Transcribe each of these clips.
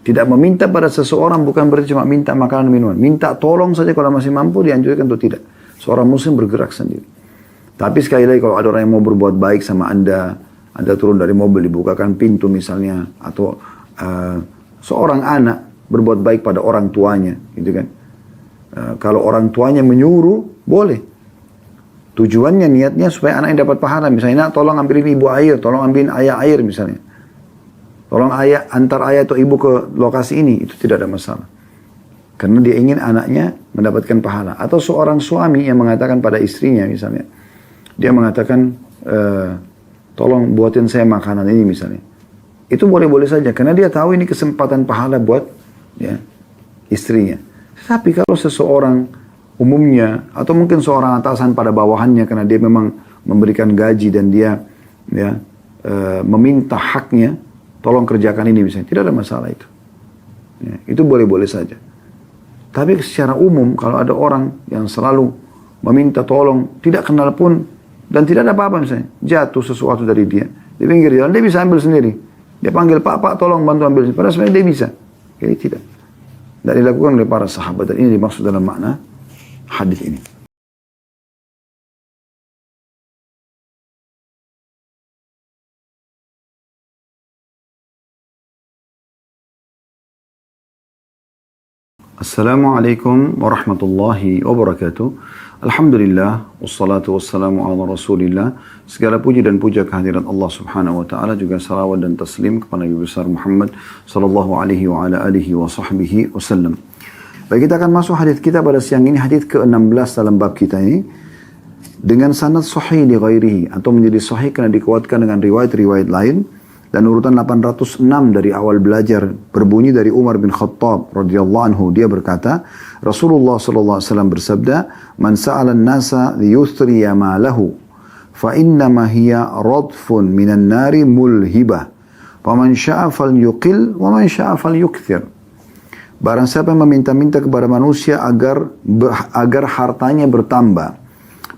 Tidak meminta pada seseorang bukan berarti cuma minta makanan minuman. Minta tolong saja kalau masih mampu, dianjurkan untuk tidak. Seorang muslim bergerak sendiri. Tapi sekali lagi kalau ada orang yang mau berbuat baik sama Anda turun dari mobil, dibukakan pintu misalnya, atau seorang anak berbuat baik pada orang tuanya, gitu kan. Kalau orang tuanya menyuruh, boleh. Tujuannya, niatnya supaya anaknya dapat pahala. Misalnya, tolong ambilin ibu air, tolong ambilin ayah air misalnya. Tolong ayah, antar ayah atau ibu ke lokasi ini, itu tidak ada masalah. Karena dia ingin anaknya mendapatkan pahala. Atau seorang suami yang mengatakan pada istrinya misalnya, dia mengatakan, tolong buatin saya makanan ini misalnya. Itu boleh-boleh saja, karena dia tahu ini kesempatan pahala buat ya, istrinya. Tapi kalau seseorang umumnya, atau mungkin seorang atasan pada bawahannya, karena dia memang memberikan gaji dan dia ya, meminta haknya, tolong kerjakan ini misalnya, tidak ada masalah itu. Ya, itu boleh-boleh saja. Tapi secara umum, kalau ada orang yang selalu meminta tolong, tidak kenal pun, dan tidak ada apa-apa misalnya, jatuh sesuatu dari dia, di pinggir jalan, dia bisa ambil sendiri. Dia panggil, Pak, tolong bantu ambil sendiri. Padahal sebenarnya dia bisa. Jadi tidak. Dan dilakukan oleh para sahabat, dan ini dimaksud dalam makna hadis ini. Assalamualaikum warahmatullahi wabarakatuh. Alhamdulillah, wassalatu wassalamu ala rasulillah. Segala puji dan puja kehadirat Allah subhanahu wa ta'ala, juga salawat dan taslim kepada Nabi besar Muhammad sallallahu alaihi wa ala alihi wa sahbihi wasallam. Baik, kita akan masuk hadis kita pada siang ini, hadis ke-16 dalam bab kita ini. Dengan sanad sahih li ghairihi, atau menjadi sahih karena dikuatkan dengan riwayat-riwayat lain. Dan urutan 806 dari awal belajar berbunyi dari Umar bin Khattab radhiyallahu anhu, dia berkata, Rasulullah sallallahu alaihi wasallam bersabda, "Man sa'ala an-nasa liyuthriya ma lahu, fa innama hiya radfun minan nari mulhibah. Fa man syaa falyuqil wa man syaa falyukthir." Barang siapa yang meminta-minta kepada manusia agar hartanya bertambah,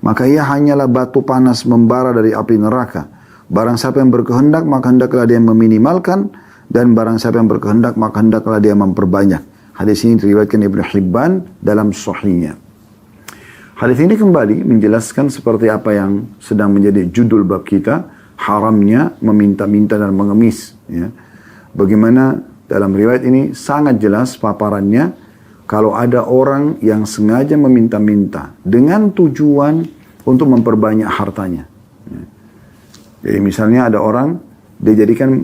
maka ia hanyalah batu panas membara dari api neraka. Barang siapa yang berkehendak, maka hendaklah dia meminimalkan, dan barang siapa yang berkehendak, maka hendaklah dia memperbanyak. Hadis ini diriwayatkan Ibnu Hibban dalam Sahihnya. Hadis ini kembali menjelaskan seperti apa yang sedang menjadi judul bab kita, haramnya meminta-minta dan mengemis. Ya. Bagaimana dalam riwayat ini sangat jelas paparannya, kalau ada orang yang sengaja meminta-minta dengan tujuan untuk memperbanyak hartanya. Ya. Jadi misalnya ada orang, dia jadikan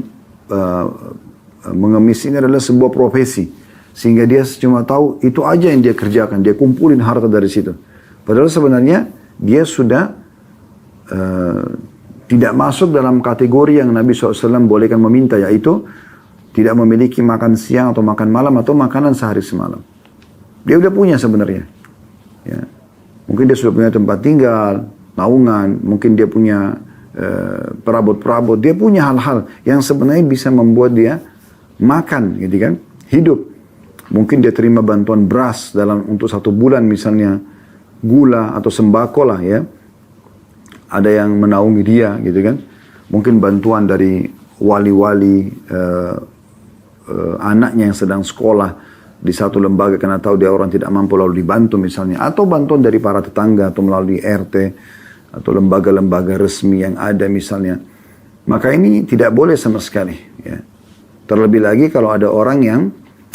mengemis ini adalah sebuah profesi. Sehingga dia cuma tahu itu aja yang dia kerjakan. Dia kumpulin harta dari situ. Padahal sebenarnya dia sudah tidak masuk dalam kategori yang Nabi SAW bolehkan meminta. Yaitu tidak memiliki makan siang atau makan malam atau makanan sehari semalam. Dia udah punya sebenarnya. Ya. Mungkin dia sudah punya tempat tinggal, naungan. Mungkin dia punya perabot-perabot, dia punya hal-hal yang sebenarnya bisa membuat dia makan, gitu kan, hidup. Mungkin dia terima bantuan beras untuk 1 bulan misalnya, gula atau sembako lah ya. Ada yang menaungi dia, gitu kan. Mungkin bantuan dari wali-wali anaknya yang sedang sekolah di satu lembaga karena tahu dia orang tidak mampu lalu dibantu misalnya, atau bantuan dari para tetangga atau melalui RT atau lembaga-lembaga resmi yang ada misalnya. Maka ini tidak boleh sama sekali. Ya. Terlebih lagi kalau ada orang yang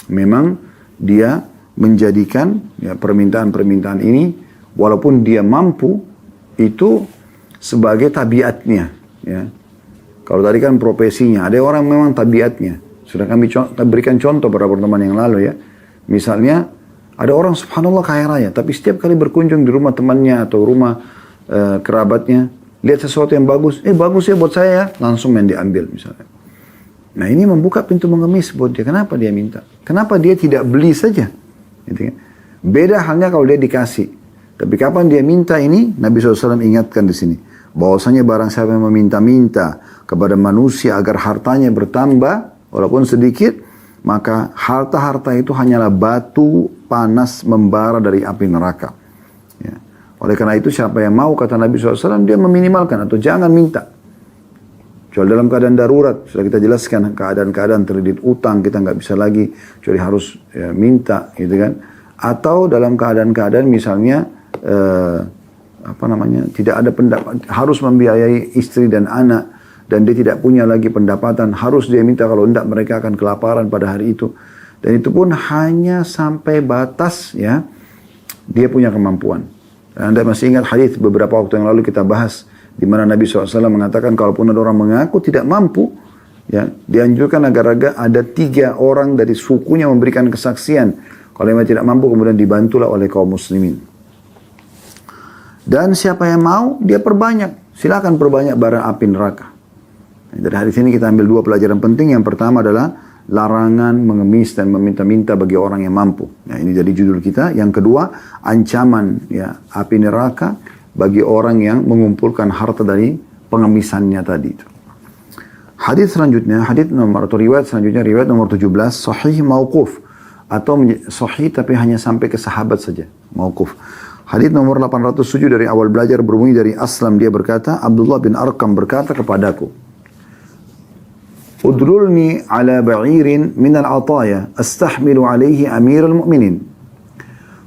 memang dia menjadikan ya, permintaan-permintaan ini, walaupun dia mampu, itu sebagai tabiatnya. Ya. Kalau tadi kan profesinya, ada orang memang tabiatnya. Sudah kami berikan contoh beberapa pertemuan yang lalu ya. Misalnya, ada orang subhanallah kaya raya, tapi setiap kali berkunjung di rumah temannya atau rumah kerabatnya, lihat sesuatu yang bagus, bagus ya buat saya ya, langsung yang diambil misalnya. Nah ini membuka pintu mengemis buat dia. Kenapa dia minta? Kenapa dia tidak beli saja? Gitu kan? Beda halnya kalau dia dikasih. Tapi kapan dia minta ini, Nabi SAW ingatkan di sini, bahwasanya barang siapa yang meminta-minta kepada manusia agar hartanya bertambah, walaupun sedikit, maka harta-harta itu hanyalah batu panas membara dari api neraka. Oleh karena itu siapa yang mau, kata Nabi SAW, dia meminimalkan atau jangan minta. Kecuali dalam keadaan darurat, sudah kita jelaskan keadaan-keadaan terlilit utang, kita nggak bisa lagi, kecuali harus minta, gitu kan. Atau dalam keadaan-keadaan misalnya tidak ada pendapat, harus membiayai istri dan anak, dan dia tidak punya lagi pendapatan, harus dia minta, kalau tidak mereka akan kelaparan pada hari itu. Dan itu pun hanya sampai batas ya dia punya kemampuan. Dan Anda masih ingat hadis beberapa waktu yang lalu kita bahas, di mana Nabi SAW mengatakan kalaupun ada orang mengaku tidak mampu, ya dianjurkan agar ada 3 orang dari sukunya memberikan kesaksian. Kalau memang tidak mampu, kemudian dibantulah oleh kaum muslimin. Dan siapa yang mau, dia perbanyak. Silakan perbanyak bara api neraka. Dari hadis ini kita ambil 2 pelajaran penting. Yang pertama adalah larangan mengemis dan meminta-minta bagi orang yang mampu. Nah, ini jadi judul kita. Yang kedua, ancaman ya api neraka bagi orang yang mengumpulkan harta dari pengemisannya tadi itu. Hadis selanjutnya, hadis nomor atau riwayat selanjutnya, riwayat nomor 17, sahih mauquf atau sahih tapi hanya sampai ke sahabat saja, mauquf. Hadis nomor 807 dari awal belajar berbunyi dari Aslam, dia berkata, Abdullah bin Arqam berkata kepadaku, Udrulni ala ba'irin minal ataya astahmilu alaihi amirul mu'minin.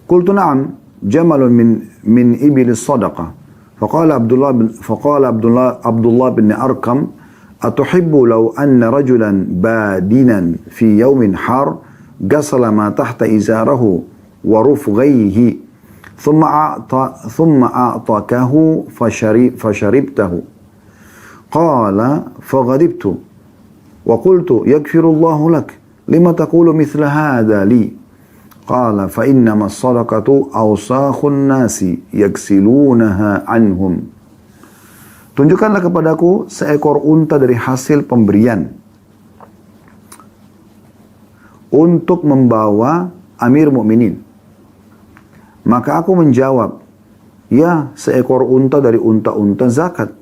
Qultu na'am, jamalun min ibil sadaqah. Faqala Abdullah bin Arqam, atuhibbu law anna rajulan badinan fi yawmin har gasala ma tahta izarahu wa rufghayhi thumma a'takahu fasharibtahu. Qala faghadibtu وقلت يغفر الله لك لما تقول مثل هذا لي قال فإنما الصدقة أوساخ الناس يغسلونها عنهم. Tunjukkanlah kepadaku seekor unta dari hasil pemberian untuk membawa Amir Mukminin. Maka aku menjawab, ya seekor unta dari unta-unta zakat.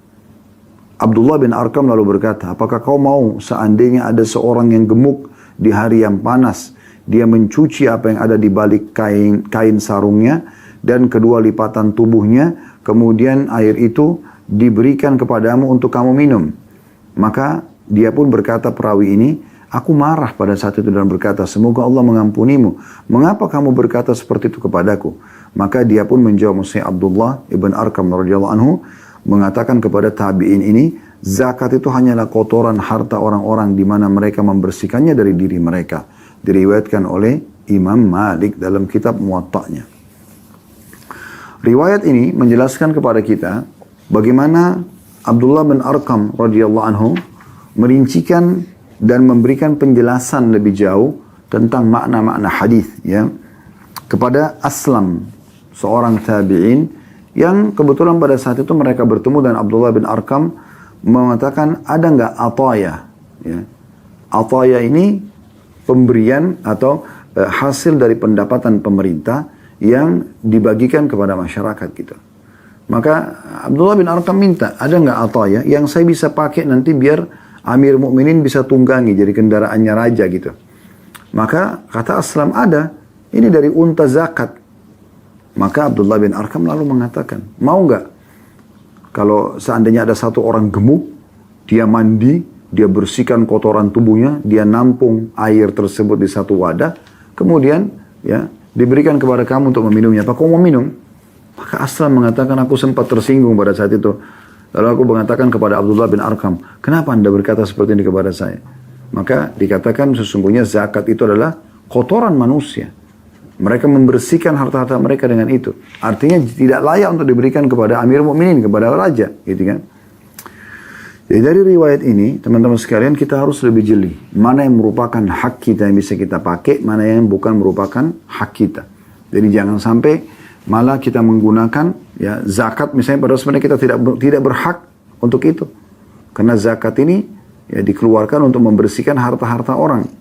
Abdullah bin Arqam lalu berkata, apakah kau mau seandainya ada seorang yang gemuk di hari yang panas, dia mencuci apa yang ada di balik kain sarungnya dan kedua lipatan tubuhnya, kemudian air itu diberikan kepadamu untuk kamu minum. Maka dia pun berkata, perawi ini, aku marah pada saat itu dan berkata, semoga Allah mengampunimu. Mengapa kamu berkata seperti itu kepadaku? Maka dia pun menjawab, Musa Abdullah ibn Arqam radhiyallahu anhu mengatakan kepada tabi'in ini, zakat itu hanyalah kotoran harta orang-orang di mana mereka membersihkannya dari diri mereka. Diriwayatkan oleh Imam Malik dalam kitab Muwatta'nya. Riwayat ini menjelaskan kepada kita bagaimana Abdullah bin Arqam radhiyallahu anhu merincikan dan memberikan penjelasan lebih jauh tentang makna-makna hadis ya kepada Aslam, seorang tabi'in yang kebetulan pada saat itu mereka bertemu dan Abdullah bin Arqam mengatakan, ada nggak ataya? Ya. Ataya ini pemberian atau hasil dari pendapatan pemerintah yang dibagikan kepada masyarakat gitu. Maka Abdullah bin Arqam minta, ada nggak ataya yang saya bisa pakai nanti biar Amir Mukminin bisa tunggangi jadi kendaraannya raja gitu. Maka kata Aslam, ada, ini dari unta zakat. Maka Abdullah bin Arqam lalu mengatakan, mau nggak kalau seandainya ada satu orang gemuk, dia mandi, dia bersihkan kotoran tubuhnya, dia nampung air tersebut di satu wadah, kemudian ya diberikan kepada kamu untuk meminumnya. Apa kamu mau minum? Maka Aslam mengatakan, aku sempat tersinggung pada saat itu. Lalu aku mengatakan kepada Abdullah bin Arqam, kenapa anda berkata seperti ini kepada saya? Maka dikatakan sesungguhnya zakat itu adalah kotoran manusia. Mereka membersihkan harta-harta mereka dengan itu. Artinya tidak layak untuk diberikan kepada Amir Mukminin, kepada raja, gitu kan? Jadi dari riwayat ini, teman-teman sekalian, kita harus lebih jeli. Mana yang merupakan hak kita yang bisa kita pakai, mana yang bukan merupakan hak kita. Jadi jangan sampai malah kita menggunakan ya zakat misalnya padahal sebenarnya kita tidak berhak untuk itu. Karena zakat ini ya dikeluarkan untuk membersihkan harta-harta orang.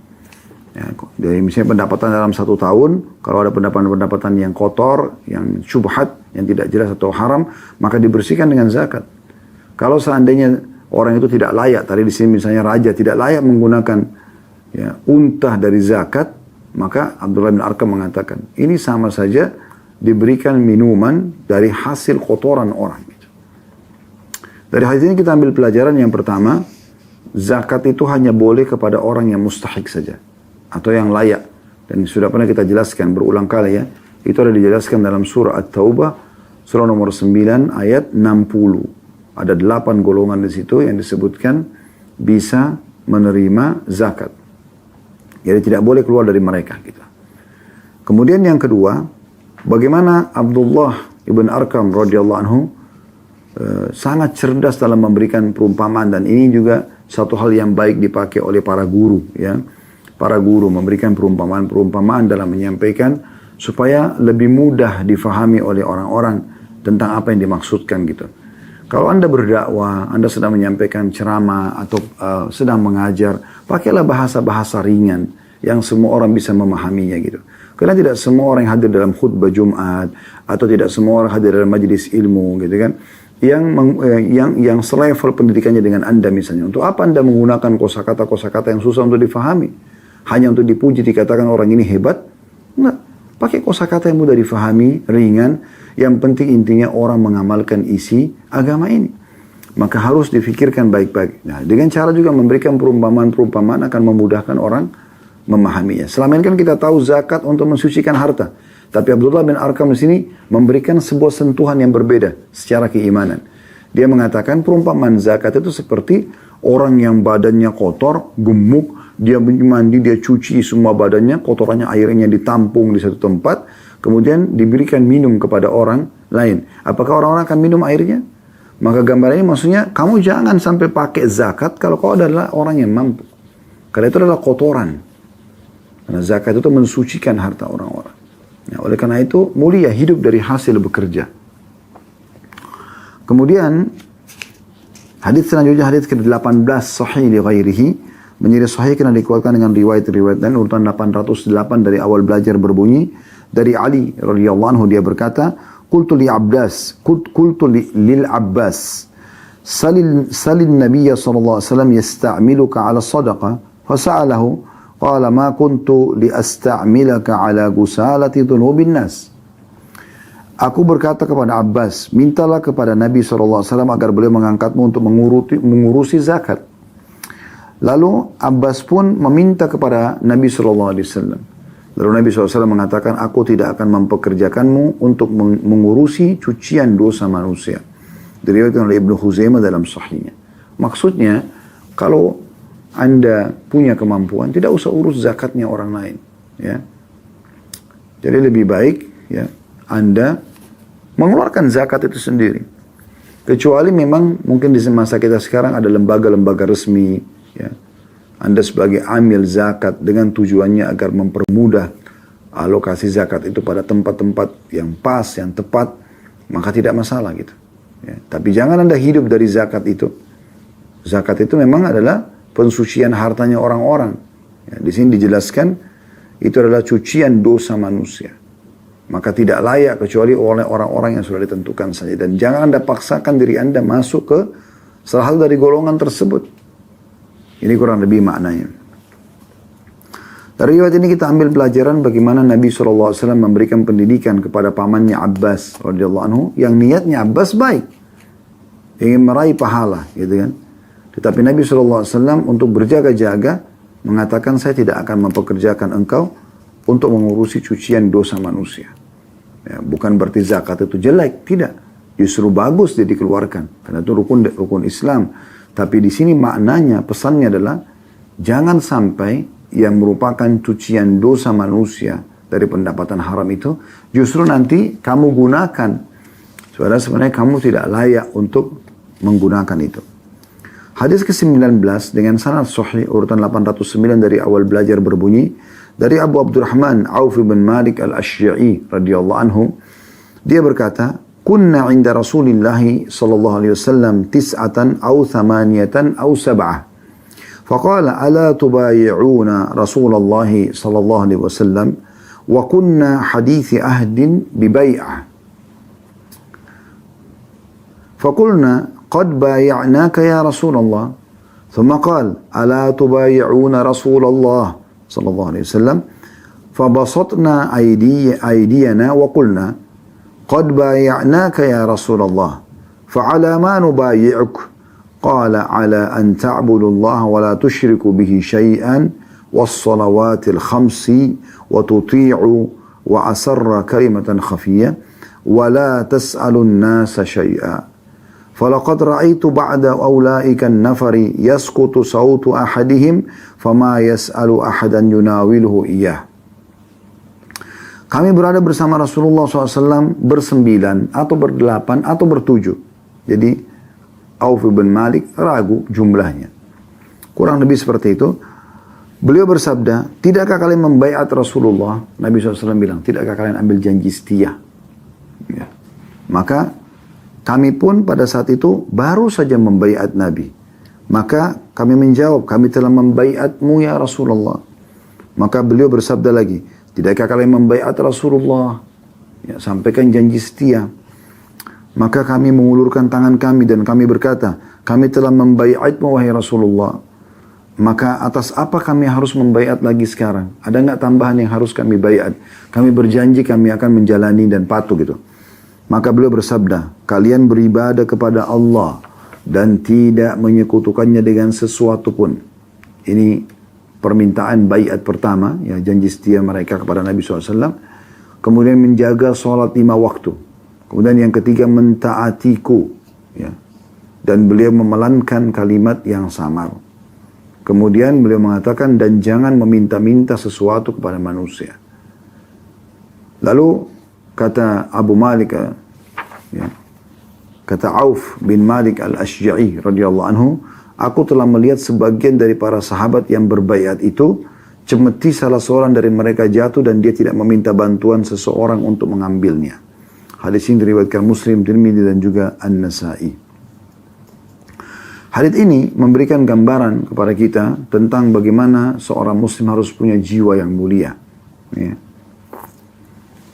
Ya, dari misalnya pendapatan dalam 1 tahun, kalau ada pendapatan-pendapatan yang kotor, yang syubhat, yang tidak jelas atau haram, maka dibersihkan dengan zakat. Kalau seandainya orang itu tidak layak, tadi di sini misalnya raja tidak layak menggunakan ya, unta dari zakat, maka Abdullah bin Arqam mengatakan, ini sama saja diberikan minuman dari hasil kotoran orang. Dari hadis ini kita ambil pelajaran yang pertama, zakat itu hanya boleh kepada orang yang mustahik saja atau yang layak. Dan sudah pernah kita jelaskan berulang kali ya. Itu ada dijelaskan dalam surah At-Taubah, surah nomor 9 ayat 60. Ada 8 golongan di situ yang disebutkan bisa menerima zakat. Jadi tidak boleh keluar dari mereka gitu. Kemudian yang kedua, bagaimana Abdullah ibn Arkam radhiyallahu anhu sangat cerdas dalam memberikan perumpamaan, dan ini juga satu hal yang baik dipakai oleh para guru ya. Para guru memberikan perumpamaan-perumpamaan dalam menyampaikan supaya lebih mudah difahami oleh orang-orang tentang apa yang dimaksudkan gitu. Kalau Anda berdakwah, Anda sedang menyampaikan ceramah atau sedang mengajar, pakailah bahasa-bahasa ringan yang semua orang bisa memahaminya gitu. Karena tidak semua orang yang hadir dalam khutbah Jumat atau tidak semua orang hadir dalam majelis ilmu gitu kan. Yang selevel pendidikannya dengan Anda misalnya. Untuk apa Anda menggunakan kosakata-kosakata yang susah untuk difahami? Hanya untuk dipuji, dikatakan orang ini hebat? Enggak. Pakai kosakata yang mudah difahami, ringan. Yang penting intinya orang mengamalkan isi agama ini. Maka harus difikirkan baik-baik. Nah, dengan cara juga memberikan perumpamaan-perumpamaan akan memudahkan orang memahaminya. Selama ini kan kita tahu zakat untuk mensucikan harta. Tapi Abdullah bin Arkam di sini memberikan sebuah sentuhan yang berbeda secara keimanan. Dia mengatakan perumpamaan zakat itu seperti orang yang badannya kotor, gemuk, dia mandi, dia cuci semua badannya, kotorannya airnya ditampung di satu tempat, kemudian diberikan minum kepada orang lain. Apakah orang-orang akan minum airnya? Maka gambar ini maksudnya, kamu jangan sampai pakai zakat kalau kau adalah orang yang mampu. Karena itu adalah kotoran. Karena zakat itu mensucikan harta orang-orang. Ya, oleh karena itu, mulia hidup dari hasil bekerja. Kemudian, hadis selanjutnya, hadis ke-18 sahih li ghairihi, menjadi sahih karena dikuatkan dengan riwayat-riwayat dan urutan 808 dari awal belajar berbunyi dari Ali radhiyallahu anhu, dia berkata, qultu lil Abbas salil Nabiy sallallahu alaihi wasallam yasta'miluka 'ala sadaqah fasa'alahu qala ma kuntu li asta'milaka 'ala gusalati dhunubin nas. Aku berkata kepada Abbas, mintalah kepada Nabi SAW agar beliau mengangkatmu untuk mengurusi zakat. Lalu Abbas pun meminta kepada Nabi SAW. Lalu Nabi SAW mengatakan, aku tidak akan mempekerjakanmu untuk mengurusi cucian dosa manusia. Diriwayatkan oleh Ibnu Khuzaimah dalam sahihnya. Maksudnya, kalau Anda punya kemampuan, tidak usah urus zakatnya orang lain. Ya. Jadi lebih baik ya, Anda mengeluarkan zakat itu sendiri. Kecuali memang mungkin di masa kita sekarang ada lembaga-lembaga resmi. Ya. Anda sebagai amil zakat dengan tujuannya agar mempermudah alokasi zakat itu pada tempat-tempat yang pas, yang tepat, maka tidak masalah gitu. Ya. Tapi jangan Anda hidup dari zakat itu. Zakat itu memang adalah pensucian hartanya orang-orang. Ya, di sini dijelaskan itu adalah cucian dosa manusia. Maka tidak layak kecuali oleh orang-orang yang sudah ditentukan saja. Dan jangan Anda paksakan diri Anda masuk ke salah satu dari golongan tersebut. Ini kurang lebih maknanya. Dari riwayat ini kita ambil pelajaran bagaimana Nabi SAW memberikan pendidikan kepada pamannya Abbas radhiyallahu anhu, yang niatnya Abbas baik, ingin meraih pahala, gitu kan. Tetapi Nabi SAW untuk berjaga-jaga mengatakan, saya tidak akan mempekerjakan engkau untuk mengurusi cucian dosa manusia. Ya, bukan berarti zakat itu jelek, tidak. Justru bagus dia dikeluarkan, karena itu rukun Islam. Tapi di sini maknanya, pesannya adalah jangan sampai yang merupakan cucian dosa manusia dari pendapatan haram itu justru nanti kamu gunakan. Sebenarnya kamu tidak layak untuk menggunakan itu. Hadis ke-19 dengan sanad sahih urutan 809 dari awal belajar berbunyi dari Abu Abdurrahman Auf bin Malik al-Asy'a'i radhiyallahu anhu, dia berkata, kunna 'inda Rasulillah sallallahu alaihi wasallam 9 aw 8 aw 7. Faqala ala tubayi'una Rasulullah sallallahu alaihi wasallam wa kunna hadithi ahdin bi bai'ah. Faqulna qad bay'naka ya Rasulullah. Thumma qala ala tubayi'una Rasulullah sallallahu alaihi wasallam. Fabasatna aydiyana wa qulna قد بايعناك يا رسول الله فعلى ما نبايعك Qala ala an ta'budullaha wa la tusyriku bihi syai'an was-salawatil khamsi wa tuti'u wa asarra kalimatan khafiyya wa la tas'alun nasa syai'a. Falaqad ra'aitu ba'da aulaika an-nafari yasqutu sautu ahadihim fama yas'alu ahadan yunawiluhu iyyah. Kami berada bersama Rasulullah SAW bersembilan atau berdelapan atau bertujuh. Jadi Auf bin Malik ragu jumlahnya. Kurang lebih seperti itu. Beliau bersabda, tidakkah kalian membaiat Rasulullah? Nabi SAW bilang, tidakkah kalian ambil janji setia? Ya. Maka kami pun pada saat itu baru saja membaiat Nabi. Maka kami menjawab, kami telah membaiatmu ya Rasulullah. Maka beliau bersabda lagi, tidakkah kalian membaiat Rasulullah? Ya, sampaikan janji setia. Maka kami mengulurkan tangan kami dan kami berkata, kami telah membaiatmu wahai Rasulullah. Maka atas apa kami harus membaiat lagi sekarang? Ada enggak tambahan yang harus kami baiat? Kami berjanji kami akan menjalani dan patuh gitu. Maka beliau bersabda, kalian beribadah kepada Allah dan tidak menyekutukannya dengan sesuatu pun. Ini permintaan baiat pertama, ya, janji setia mereka kepada Nabi SAW. Kemudian menjaga sholat 5 waktu. Kemudian yang ketiga mentaatiku, ya. Dan beliau memelankan kalimat yang samar. Kemudian beliau mengatakan dan jangan meminta-minta sesuatu kepada manusia. Lalu kata Abu Malik, ya, kata Auf bin Malik al-Ashja'i radhiyallahu anhu, aku telah melihat sebagian dari para sahabat yang berbaiat itu cemeti salah seorang dari mereka jatuh dan dia tidak meminta bantuan seseorang untuk mengambilnya. Hadis ini diriwayatkan Muslim, Tirmidzi dan juga An-Nasa'i. Hadis ini memberikan gambaran kepada kita tentang bagaimana seorang muslim harus punya jiwa yang mulia. Ya.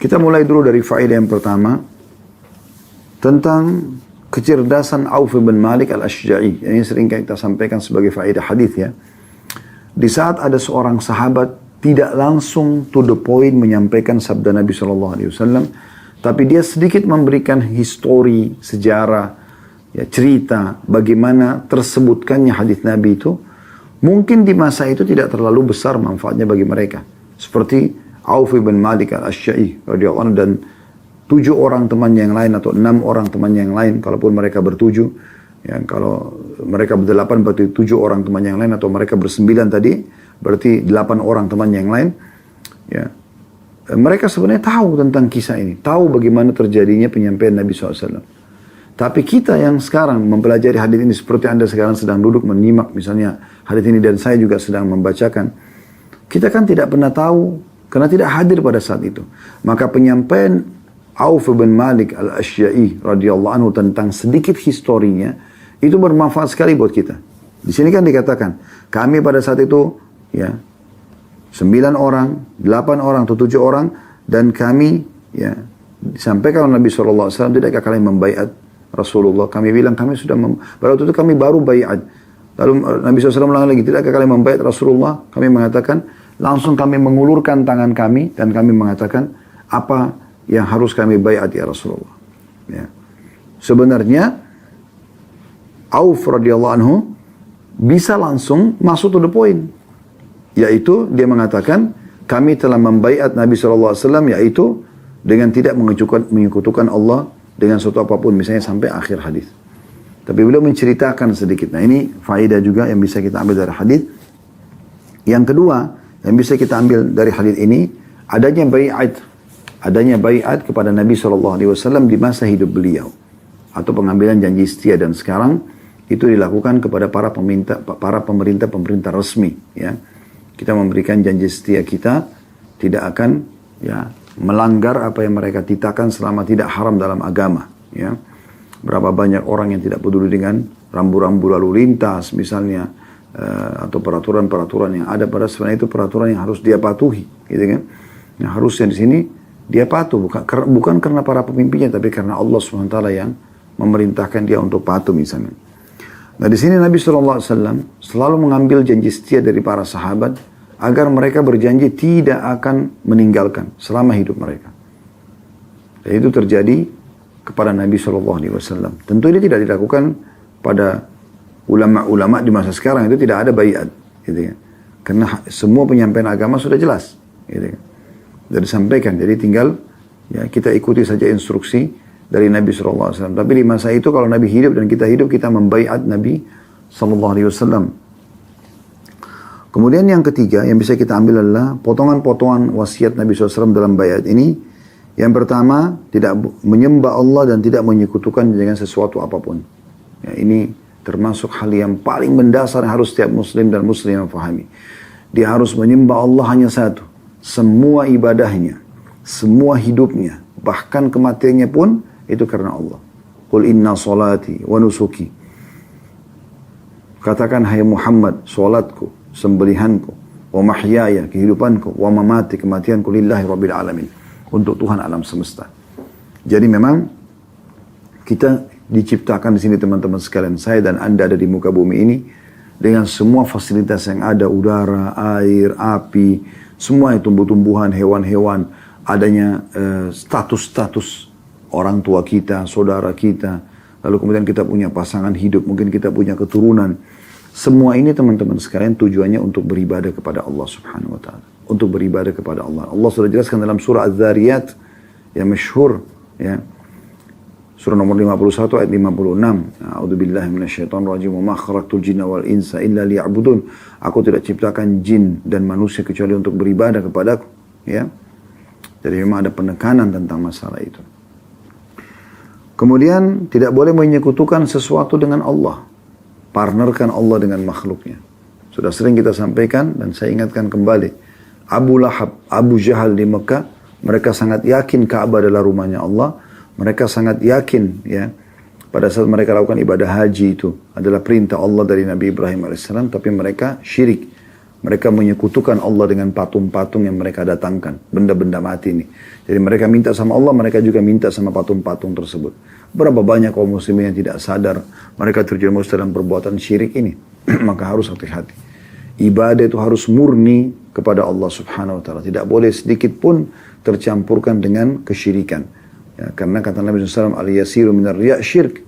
Kita mulai dulu dari faedah yang pertama tentang kecerdasan Auf bin Malik al-Ashja'i. Ini sering kita sampaikan sebagai faedah hadis ya. Di saat ada seorang sahabat tidak langsung to the point menyampaikan sabda Nabi SAW, tapi dia sedikit memberikan histori, sejarah, ya, cerita bagaimana tersebutkannya hadis Nabi itu, mungkin di masa itu tidak terlalu besar manfaatnya bagi mereka. Seperti Auf bin Malik al-Ashja'i radhiyallahu anhu dan 7 orang temannya yang lain atau 6 orang temannya yang lain, kalaupun mereka bertujuh, ya, kalau mereka berdelapan berarti 7 orang temannya yang lain, atau mereka bersembilan tadi berarti 8 orang temannya yang lain. Ya. Mereka sebenarnya tahu tentang kisah ini, tahu bagaimana terjadinya penyampaian Nabi SAW. Tapi kita yang sekarang mempelajari hadis ini seperti Anda sekarang sedang duduk menyimak misalnya hadis ini dan saya juga sedang membacakan, kita kan tidak pernah tahu karena tidak hadir pada saat itu. Maka penyampaian Auf bin Malik al-Ashja'i radhiyallahu anhu tentang sedikit historinya itu bermanfaat sekali buat kita. Di sini kan dikatakan, kami pada saat itu ya 9 orang, 8 orang atau 7 orang, dan kami ya disampaikan oleh Nabi SAW, tidakkah kalian membaiat Rasulullah? Kami bilang kami sudah pada waktu itu kami baru baiat. Lalu Nabi SAW ulang lagi, tidakkah kalian membaiat Rasulullah? Kami mengatakan, langsung kami mengulurkan tangan kami dan kami mengatakan, apa yang harus kami baiat ya Rasulullah? Ya. Sebenarnya Auf radhiyallahu anhu bisa langsung masuk to the point. Yaitu dia mengatakan, kami telah membaiat Nabi SAW yaitu dengan tidak menyekutukan Allah dengan sesuatu apapun, misalnya sampai akhir hadis. Tapi beliau menceritakan sedikit. Nah ini faedah juga yang bisa kita ambil dari hadis. Yang kedua yang bisa kita ambil dari hadis ini, adanya baiat kepada Nabi SAW di masa hidup beliau, atau pengambilan janji setia, dan sekarang itu dilakukan kepada para pemerintah resmi. Ya. Kita memberikan janji setia kita tidak akan ya melanggar apa yang mereka titahkan selama tidak haram dalam agama. Ya. Berapa banyak orang yang tidak peduli dengan rambu-rambu lalu lintas misalnya, atau peraturan-peraturan yang ada, pada sebenarnya itu peraturan yang harus dia patuhi, gitu kan? Yang harusnya di sini dia patuh bukan karena para pemimpinnya, tapi karena Allah SWT yang memerintahkan dia untuk patuh misalnya. Nah di sini Nabi SAW selalu mengambil janji setia dari para sahabat agar mereka berjanji tidak akan meninggalkan selama hidup mereka. Dan itu terjadi kepada Nabi SAW. Tentu ini tidak dilakukan pada ulama-ulama di masa sekarang itu tidak ada baiat, gitu kan. Karena semua penyampaian agama sudah jelas, gitu kan. Sudah disampaikan, jadi tinggal ya kita ikuti saja instruksi dari Nabi SAW. Tapi di masa itu kalau Nabi hidup dan kita hidup, kita membaiat Nabi SAW. Kemudian yang ketiga yang bisa kita ambil adalah potongan-potongan wasiat Nabi SAW dalam baiat ini. Yang pertama, tidak menyembah Allah dan tidak menyekutukan dengan sesuatu apapun. Ya, ini termasuk hal yang paling mendasar yang harus setiap muslim dan muslimah fahami. Dia harus menyembah Allah hanya satu. Semua ibadahnya, semua hidupnya, bahkan kematiannya pun itu karena Allah. Qul inna salati wa nusuki. Katakan, hai Muhammad, salatku, sembelihanku, wa mahyaya, kehidupanku, wa mamati, kematianku, lillahi rabbil alamin. Untuk Tuhan alam semesta. Jadi memang kita diciptakan di sini teman-teman sekalian. Saya dan Anda ada di muka bumi ini dengan semua fasilitas yang ada, udara, air, api, semua tumbuh-tumbuhan, hewan-hewan, adanya status-status orang tua kita, saudara kita, lalu kemudian kita punya pasangan hidup, mungkin kita punya keturunan. Semua ini teman-teman sekalian tujuannya untuk beribadah kepada Allah Subhanahu wa taala. Untuk beribadah kepada Allah. Allah sudah jelaskan dalam surah Az-Zariyat yang masyhur, ya. Surah nomor 51 ayat 56. A'udzubillahi minasyaitonir rajim. Wa ma khalaqtul jinna wal insa illa liya'budun. Aku tidak ciptakan jin dan manusia kecuali untuk beribadah kepadaku, ya. Jadi memang ada penekanan tentang masalah itu. Kemudian tidak boleh menyekutukan sesuatu dengan Allah. Partnerkan Allah dengan makhluknya. Sudah sering kita sampaikan dan saya ingatkan kembali. Abu Lahab, Abu Jahal di Mekah, mereka sangat yakin Ka'bah adalah rumahnya Allah. Mereka sangat yakin, ya, pada saat mereka lakukan ibadah haji itu adalah perintah Allah dari Nabi Ibrahim AS, tapi mereka syirik. Mereka menyekutukan Allah dengan patung-patung yang mereka datangkan, benda-benda mati ini. Jadi mereka minta sama Allah, mereka juga minta sama patung-patung tersebut. Berapa banyak kaum muslimin yang tidak sadar mereka terjerumus dalam perbuatan syirik ini. Maka harus hati-hati. Ibadah itu harus murni kepada Allah Subhanahu wa taala. Tidak boleh sedikit pun tercampurkan dengan kesyirikan. Ya, karena kata Nabi SAW, al-yasiru minar riya' syirk.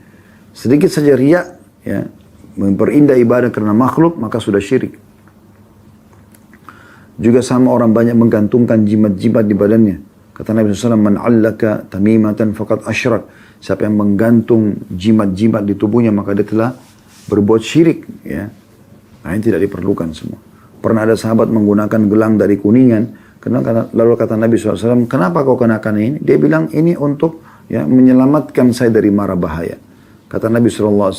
Sedikit saja riya', ya, memperindah ibadah karena makhluk, maka sudah syirik. Juga sama orang banyak menggantungkan jimat-jimat di badannya. Kata Nabi SAW, man 'allaka tamimatan faqad asyrak. Siapa yang menggantung jimat-jimat di tubuhnya, maka dia telah berbuat syirik. Ya. Nah, ini tidak diperlukan semua. Pernah ada sahabat menggunakan gelang dari kuningan. Lalu kata Nabi SAW, kenapa kau kenakan ini? Dia bilang, ini untuk, ya, menyelamatkan saya dari mara bahaya. Kata Nabi SAW,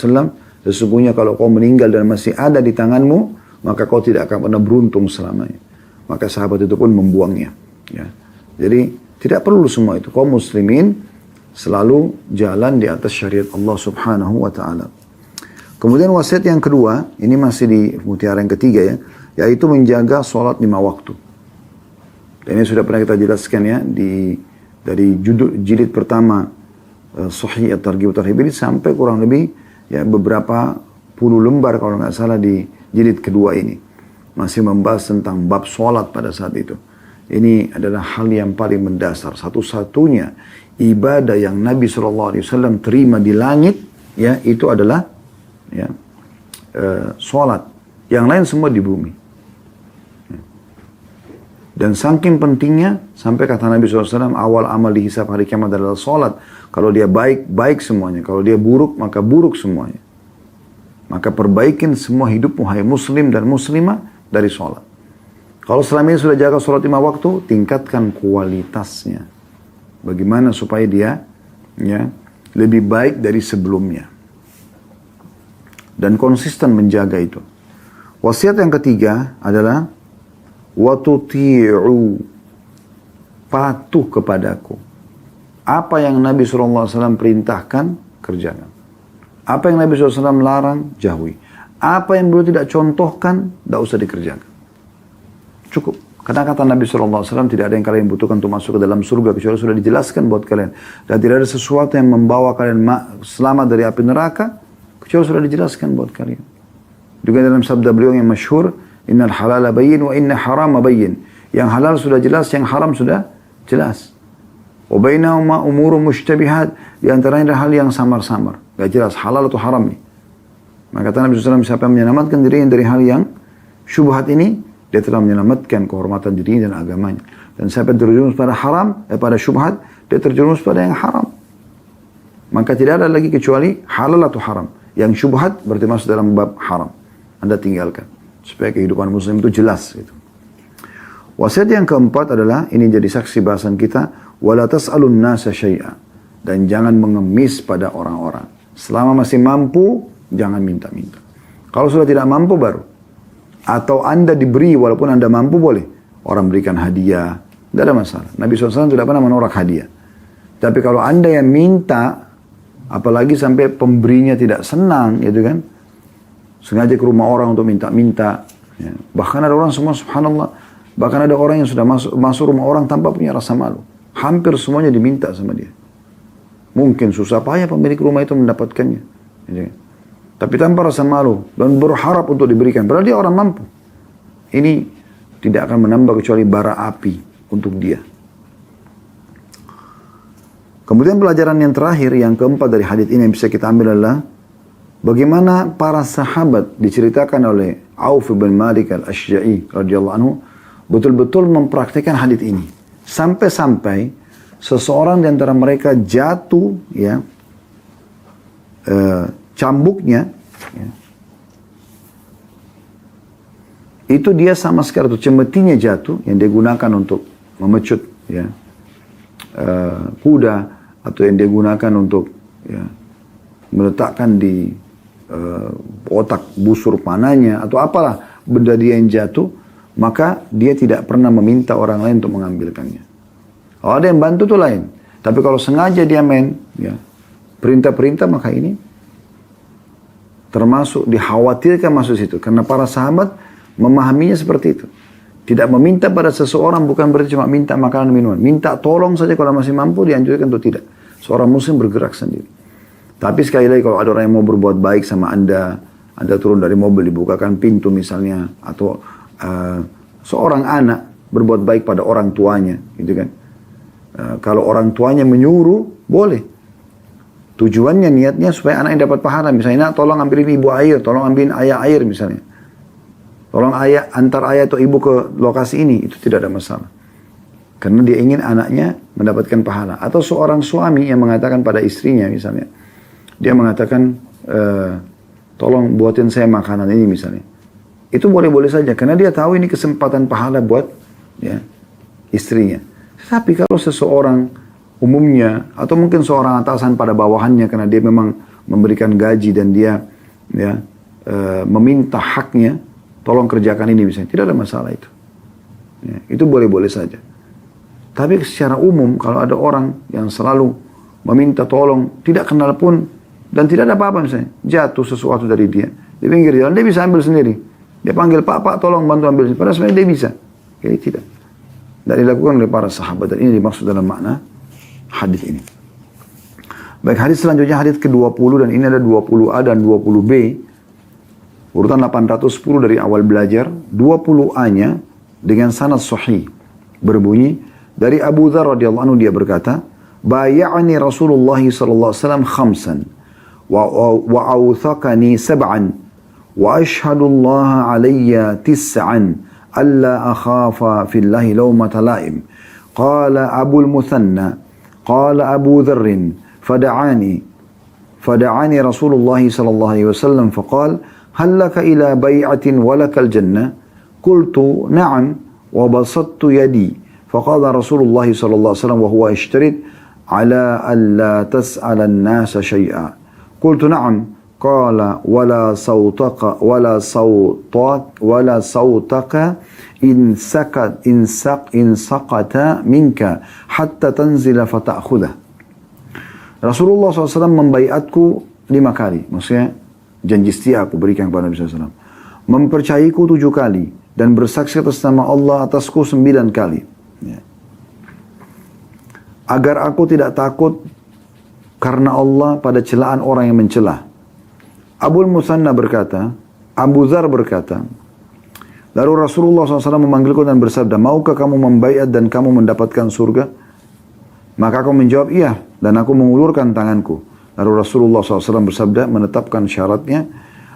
sesungguhnya kalau kau meninggal dan masih ada di tanganmu, maka kau tidak akan pernah beruntung selamanya. Maka sahabat itu pun membuangnya. Ya. Jadi tidak perlu semua itu. Kaum muslimin selalu jalan di atas syariat Allah Subhanahu wa taala. Kemudian wasiat yang kedua, ini masih di mutiara yang ketiga, ya, yaitu menjaga sholat 5 waktu. Dan ini sudah pernah kita jelaskan, ya, dari jilid pertama Sahih At-Targhib At-Tarhib ini sampai kurang lebih, ya, beberapa puluh lembar kalau nggak salah di jilid kedua ini. Masih membahas tentang bab sholat pada saat itu. Ini adalah hal yang paling mendasar. Satu-satunya ibadah yang Nabi SAW terima di langit, ya, itu adalah, ya, sholat. Yang lain semua di bumi. Dan saking pentingnya, sampai kata Nabi SAW, awal amal dihisab hari kiamat adalah sholat. Kalau dia baik, baik semuanya. Kalau dia buruk, maka buruk semuanya. Maka perbaikin semua hidupmu, hai muslim dan muslimah, dari sholat. Kalau selama ini sudah jaga sholat 5 waktu, tingkatkan kualitasnya. Bagaimana supaya dia, ya, lebih baik dari sebelumnya. Dan konsisten menjaga itu. Wasiat yang ketiga adalah وَتُطِيعُوا, patuh kepadaku. Apa yang Nabi SAW perintahkan, kerjakan. Apa yang Nabi SAW larang, jauhi. Apa yang beliau tidak contohkan, tidak usah dikerjakan. Cukup. Karena kata Nabi SAW, tidak ada yang kalian butuhkan untuk masuk ke dalam surga, kecuali sudah dijelaskan buat kalian. Dan tidak ada sesuatu yang membawa kalian selamat dari api neraka, kecuali sudah dijelaskan buat kalian. Juga dalam sabda beliau yang masyhur, innal halala bayyin wa inna harama bayyin. Yang halal sudah jelas, yang haram sudah jelas. Wa bainahuma umurun mushtabihat. Di antaranya ada hal yang samar-samar. Gak jelas halal atau haram nih. Maka kata Nabi SAW, siapa yang menyelamatkan dirinya dari hal yang syubhat ini, dia telah menyelamatkan kehormatan dirinya dan agamanya. Dan siapa yang terjerumus pada haram, pada syubhat, dia terjerumus pada yang haram. Maka tidak ada lagi kecuali halal atau haram. Yang syubhat berarti masuk dalam bab haram. Anda tinggalkan. Supaya kehidupan muslim itu jelas. Gitu. Wasiat yang keempat adalah, ini jadi saksi bahasan kita, وَلَا تَسْأَلُ النَّاسَ شَيْئًا. Dan jangan mengemis pada orang-orang. Selama masih mampu, jangan minta-minta. Kalau sudah tidak mampu baru. Atau Anda diberi walaupun Anda mampu boleh. Orang berikan hadiah. Tidak ada masalah. Nabi SAW tidak pernah menolak hadiah. Tapi kalau Anda yang minta, apalagi sampai pemberinya tidak senang, gitu kan. Sengaja ke rumah orang untuk minta-minta. Ya. Bahkan ada orang semua, subhanallah. Bahkan ada orang yang sudah masuk rumah orang tanpa punya rasa malu. Hampir semuanya diminta sama dia. Mungkin susah payah pemilik rumah itu mendapatkannya. Gitu kan. Tapi tanpa rasa malu. Dan berharap untuk diberikan. Padahal dia orang mampu. Ini tidak akan menambah kecuali bara api untuk dia. Kemudian pelajaran yang terakhir, yang keempat dari hadis ini yang bisa kita ambil adalah bagaimana para sahabat diceritakan oleh Auf bin Malik al-Ashja'i radhiyallahu anhu betul-betul mempraktikkan hadis ini. Sampai-sampai seseorang di antara mereka jatuh, ya, cambuknya, ya, itu dia sama sekali, tuh cemetinya jatuh, yang dia gunakan untuk memecut, ya, kuda, atau yang dia gunakan untuk, ya, meletakkan di otak busur panahnya, atau apalah benda dia yang jatuh, maka dia tidak pernah meminta orang lain untuk mengambilkannya. Kalau ada yang bantu itu lain. Tapi kalau sengaja dia main, ya, perintah-perintah, maka ini termasuk dikhawatirkan masuk situ. Karena para sahabat memahaminya seperti itu. Tidak meminta pada seseorang bukan berarti cuma minta makanan minuman. Minta tolong saja kalau masih mampu, dianjurkan untuk tidak. Seorang muslim bergerak sendiri. Tapi sekali lagi kalau ada orang yang mau berbuat baik sama Anda turun dari mobil, dibukakan pintu misalnya, atau seorang anak berbuat baik pada orang tuanya, gitu kan. Kalau orang tuanya menyuruh, boleh. Tujuannya, niatnya supaya anaknya dapat pahala. Misalnya, tolong ambilin ibu air, tolong ambilin ayah air misalnya. Tolong ayah, antar ayah atau ibu ke lokasi ini, itu tidak ada masalah. Karena dia ingin anaknya mendapatkan pahala. Atau seorang suami yang mengatakan pada istrinya misalnya, dia mengatakan, tolong buatin saya makanan ini misalnya. Itu boleh-boleh saja, karena dia tahu ini kesempatan pahala buat, ya, istrinya. Tapi kalau seseorang umumnya, atau mungkin seorang atasan pada bawahannya, karena dia memang memberikan gaji dan dia, ya, meminta haknya, tolong kerjakan ini misalnya, tidak ada masalah itu. Ya, itu boleh-boleh saja. Tapi secara umum, kalau ada orang yang selalu meminta tolong, tidak kenal pun, dan tidak ada apa-apa misalnya, jatuh sesuatu dari dia, di pinggir jalan, dia bisa ambil sendiri. Dia panggil, Pak, tolong bantu ambil sendiri. Padahal sebenarnya dia bisa. Jadi tidak. Dan dilakukan oleh para sahabat. Dan ini dimaksud dalam makna hadis ini. Baik, hadis selanjutnya hadis ke-20, dan ini ada 20A dan 20B. Urutan 810 dari awal belajar. 20A-nya dengan sanad sahih. Berbunyi, dari Abu Dzar radhiyallahu anhu dia berkata, Baya'ani Rasulullah sallallahu alaihi wasallam khamsan wa awthaqani sab'an wa ashhadu Allah alayya tis'an alla akhafa fillahi lawmata la'im. Qala Abu al-Muthanna qala Abu Dzar fada'ani Rasulullah sallallahu alaihi wasallam faqala hal laka ila bay'atin wa lakal jannah? Qultu na'am wa basattu yadi. Faqala Rasulullah sallallahu alaihi wasallam wa huwa ishtarid ala alla tas'ala an-nasa shay'a. Qultu na'am. Qala wala sawtaka in saqata minka hatta tanzila fata'khudha. Rasulullah SAW membaiatku 5 kali. Maksudnya janji setia aku berikan kepada Nabi SAW. Mempercayaiku 7 kali. Dan bersaksi atas nama Allah atasku 9 kali. Ya. Agar aku tidak takut karena Allah pada celaan orang yang mencela. Abu al-Muthanna berkata, Abu Dzar berkata, lalu Rasulullah SAW memanggilku dan bersabda, maukah kamu membaiat dan kamu mendapatkan surga? Maka aku menjawab, iya, dan aku mengulurkan tanganku. Lalu Rasulullah SAW bersabda, menetapkan syaratnya,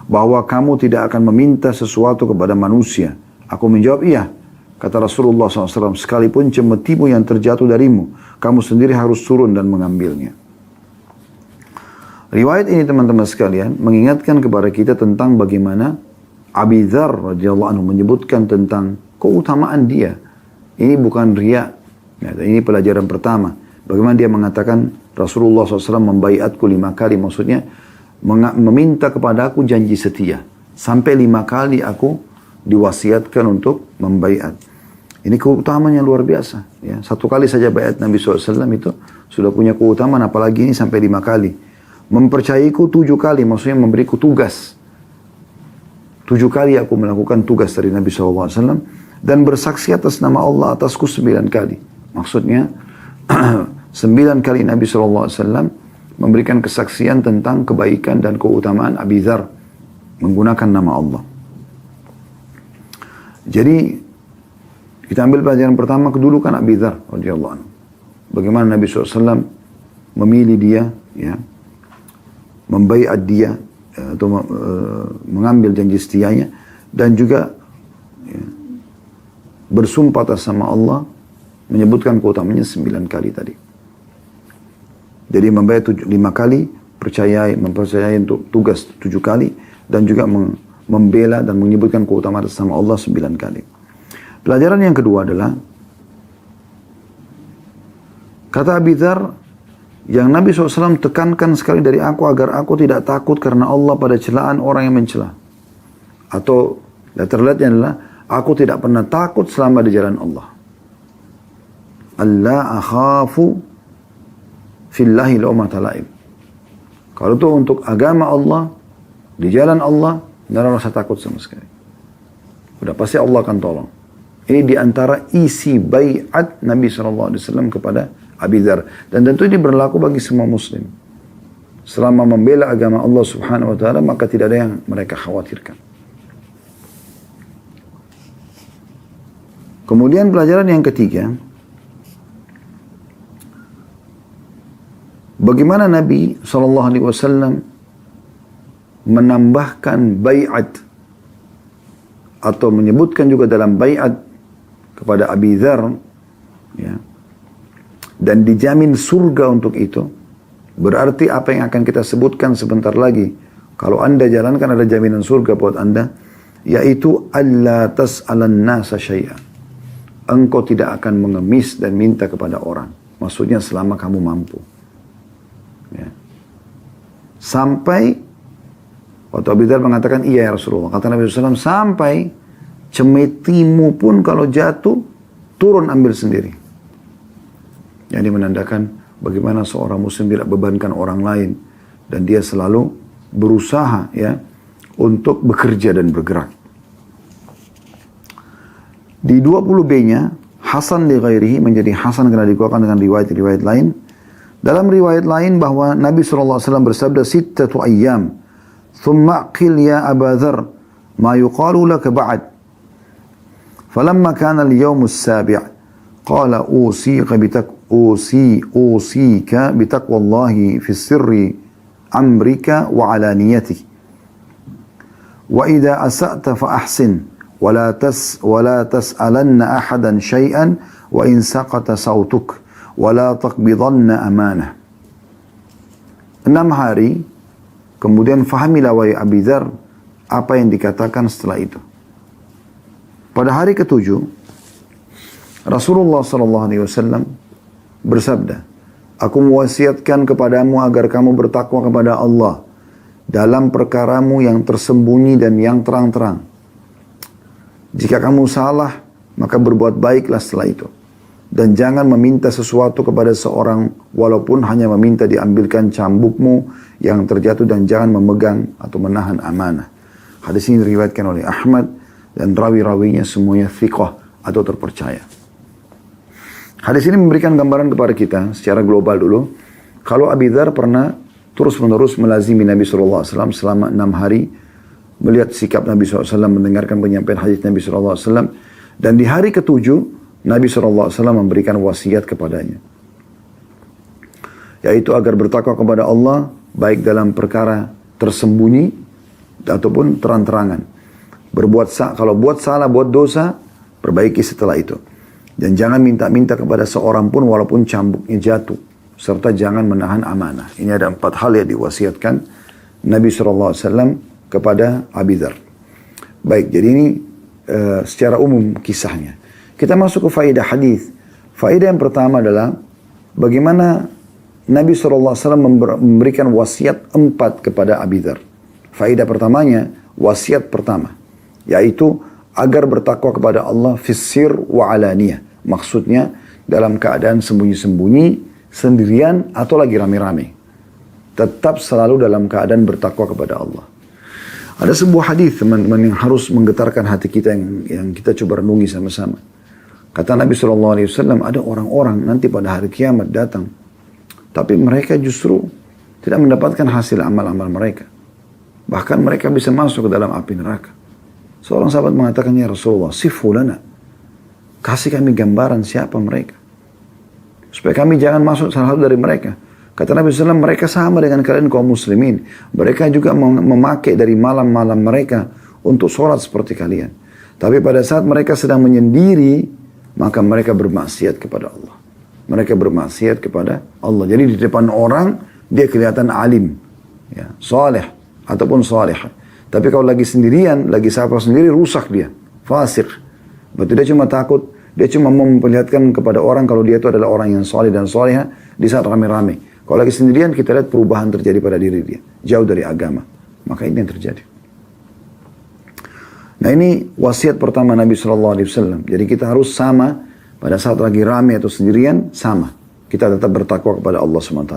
bahwa kamu tidak akan meminta sesuatu kepada manusia? Aku menjawab, iya. Kata Rasulullah SAW, sekalipun cemetimu yang terjatuh darimu, kamu sendiri harus turun dan mengambilnya. Riwayat ini teman-teman sekalian mengingatkan kepada kita tentang bagaimana Abi Dzar radhiyallahu anhu menyebutkan tentang keutamaan dia. Ini bukan riya. Ya, ini pelajaran pertama. Bagaimana dia mengatakan Rasulullah SAW membaiatku 5 kali. Maksudnya meminta kepada aku janji setia. Sampai 5 kali aku diwasiatkan untuk membaiat. Ini keutamanya luar biasa. Ya. 1 kali saja baiat Nabi SAW itu sudah punya keutamaan. Apalagi ini sampai 5 kali. Mempercayaiku 7 kali. Maksudnya memberiku tugas. 7 kali aku melakukan tugas dari Nabi SAW. Dan bersaksi atas nama Allah atasku 9 kali. Maksudnya 9 kali Nabi SAW memberikan kesaksian tentang kebaikan dan keutamaan Abi Dzar menggunakan nama Allah. Jadi kita ambil pelajaran pertama kedudukan Abi Dzar radhiyallahu anhu. Bagaimana Nabi SAW memilih dia, ya, membaiat dia atau mengambil janji setianya, dan juga ya, bersumpah atas nama Allah, menyebutkan keutamanya 9 kali tadi. Jadi membayar 5 kali, mempercayai untuk tugas 7 kali, dan juga membela dan menyebutkan keutamaan atas nama Allah 9 kali. Pelajaran yang kedua adalah, kata Abi Dzar, yang Nabi SAW tekankan sekali dari aku agar aku tidak takut karena Allah pada celaan orang yang mencela. Atau terlihatnya adalah, aku tidak pernah takut selama di jalan Allah. Allah akhafu fillahi lawmata laim. Kalau itu untuk agama Allah, di jalan Allah, tidak ada rasa takut sama sekali. Sudah pasti Allah akan tolong. Ini diantara isi baiat Nabi SAW kepada Abi Dzar. Dan tentu ini berlaku bagi semua muslim. Selama membela agama Allah Subhanahu wa ta'ala, maka tidak ada yang mereka khawatirkan. Kemudian pelajaran yang ketiga, bagaimana Nabi SAW menambahkan baiat atau menyebutkan juga dalam baiat kepada Abi Dzar, ya, dan dijamin surga untuk itu. Berarti apa yang akan kita sebutkan sebentar lagi, kalau anda jalankan ada jaminan surga buat anda, yaitu alla tas'alan nasa syai'an. Engkau tidak akan mengemis dan minta kepada orang. Maksudnya selama kamu mampu. Ya. Sampai waktu Abi Dzar mengatakan, iya ya Rasulullah. Kata Nabi SAW, sampai cemetimu pun kalau jatuh, turun ambil sendiri. Yang menandakan bagaimana seorang muslim tidak bebankan orang lain. Dan dia selalu berusaha, ya, untuk bekerja dan bergerak. Di 20b-nya, Hasan li ghairihi menjadi Hasan karena dikuatkan dengan riwayat-riwayat lain. Dalam riwayat lain bahwa Nabi SAW bersabda, 6 ayyam, thumma qil ya Aba Dzar, ma yuqalu laka ba'd. Falamma kana al-yawm as-sabi' qala usika bitaqwallahi fi sirri amrika wa alaniyatik. Wa idza asa'ta fa ahsin ولا تسألن أحدا شيئا وإن سقط صوتك ولا تقبضن أمانة. 6 hari kemudian fahamilah wahai Abi Dzar apa yang dikatakan setelah itu. Pada hari ke-7 Rasulullah SAW bersabda, aku mewasiatkan kepadamu agar kamu bertakwa kepada Allah dalam perkaramu yang tersembunyi dan yang terang-terang. Jika kamu salah, maka berbuat baiklah setelah itu. Dan jangan meminta sesuatu kepada seorang, walaupun hanya meminta diambilkan cambukmu yang terjatuh, dan jangan memegang atau menahan amanah. Hadis ini diriwayatkan oleh Ahmad, dan rawi-rawinya semuanya thiqah atau terpercaya. Hadis ini memberikan gambaran kepada kita secara global dulu. Kalau Abi Dzar pernah terus-menerus melazimi Nabi SAW selama 6 hari, melihat sikap Nabi SAW, mendengarkan penyampaian hadis Nabi SAW. Dan di hari ke-7, Nabi SAW memberikan wasiat kepadanya. Yaitu agar bertakwa kepada Allah, baik dalam perkara tersembunyi, ataupun terang-terangan. Kalau buat salah, buat dosa, perbaiki setelah itu. Dan jangan minta-minta kepada seorang pun walaupun cambuknya jatuh. Serta jangan menahan amanah. Ini ada 4 hal yang diwasiatkan Nabi SAW kepada Abi Dzar. Baik, jadi ini secara umum kisahnya. Kita masuk ke faedah hadis. Faedah yang pertama adalah bagaimana Nabi SAW memberikan wasiat 4 kepada Abi Dzar. Faedah pertamanya, wasiat pertama, yaitu agar bertakwa kepada Allah fissir wa alaniyah. Maksudnya dalam keadaan sembunyi-sembunyi, sendirian atau lagi rame-rame. Tetap selalu dalam keadaan bertakwa kepada Allah. Ada sebuah hadis teman-teman yang harus menggetarkan hati kita yang kita coba renungi sama-sama. Kata Nabi SAW, ada orang-orang nanti pada hari kiamat datang. Tapi mereka justru tidak mendapatkan hasil amal-amal mereka. Bahkan mereka bisa masuk ke dalam api neraka. Seorang sahabat mengatakan, ya Rasulullah, sifulana. Kasih kami gambaran siapa mereka. Supaya kami jangan masuk salah satu dari mereka. Kata Nabi SAW, mereka sama dengan kalian kaum muslimin. Mereka juga memakai dari malam-malam mereka untuk sholat seperti kalian. Tapi pada saat mereka sedang menyendiri, maka mereka bermaksiat kepada Allah. Mereka bermaksiat kepada Allah. Jadi di depan orang, dia kelihatan alim. Ya, saleh ataupun salihah. Tapi kalau lagi sendirian, lagi sapa sendiri, rusak dia. Fasik. Berarti dia cuma takut, dia cuma mau memperlihatkan kepada orang kalau dia itu adalah orang yang saleh dan salihah di saat rame-rame. Kalau lagi sendirian, kita lihat perubahan terjadi pada diri dia. Jauh dari agama. Maka ini yang terjadi. Nah ini wasiat pertama Nabi SAW. Jadi kita harus sama pada saat lagi rame atau sendirian, sama. Kita tetap bertakwa kepada Allah SWT.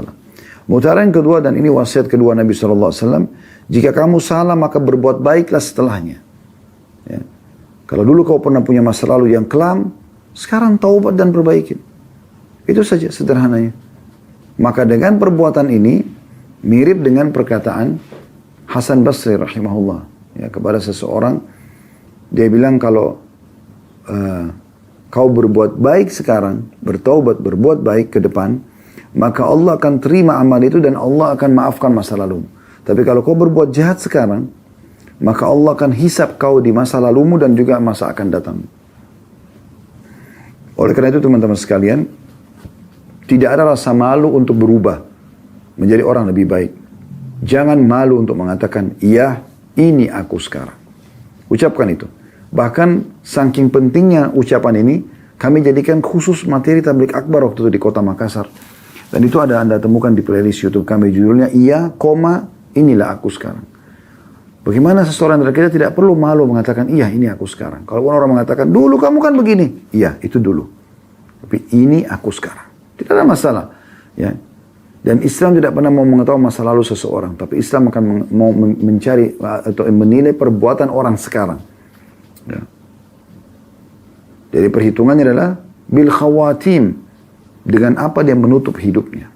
Mutara yang kedua, dan ini wasiat kedua Nabi SAW. Jika kamu salah, maka berbuat baiklah setelahnya. Ya. Kalau dulu kau pernah punya masa lalu yang kelam, sekarang taubat dan perbaiki. Itu saja sederhananya. Maka dengan perbuatan ini, mirip dengan perkataan Hasan Basri rahimahullah. Ya, kepada seseorang, dia bilang kalau kau berbuat baik sekarang, bertaubat, berbuat baik ke depan, maka Allah akan terima amal itu dan Allah akan maafkan masa lalu. Tapi kalau kau berbuat jahat sekarang, maka Allah akan hisap kau di masa lalumu dan juga masa akan datang. Oleh karena itu teman-teman sekalian, tidak ada rasa malu untuk berubah menjadi orang lebih baik. Jangan malu untuk mengatakan, iya, ini aku sekarang. Ucapkan itu. Bahkan saking pentingnya ucapan ini, kami jadikan khusus materi tabligh akbar waktu itu di kota Makassar. Dan itu ada Anda temukan di playlist YouTube kami, judulnya iya, inilah aku sekarang. Bagaimana seseorang dari kita tidak perlu malu mengatakan, iya ini aku sekarang. Kalau orang mengatakan, dulu kamu kan begini. Iya, itu dulu. Tapi ini aku sekarang. Tidak ada masalah. Ya. Dan Islam tidak pernah mau mengetahui masa lalu seseorang. Tapi Islam akan mau mencari atau menilai perbuatan orang sekarang. Ya. Jadi perhitungannya adalah bil khawatim. Dengan apa dia menutup hidupnya.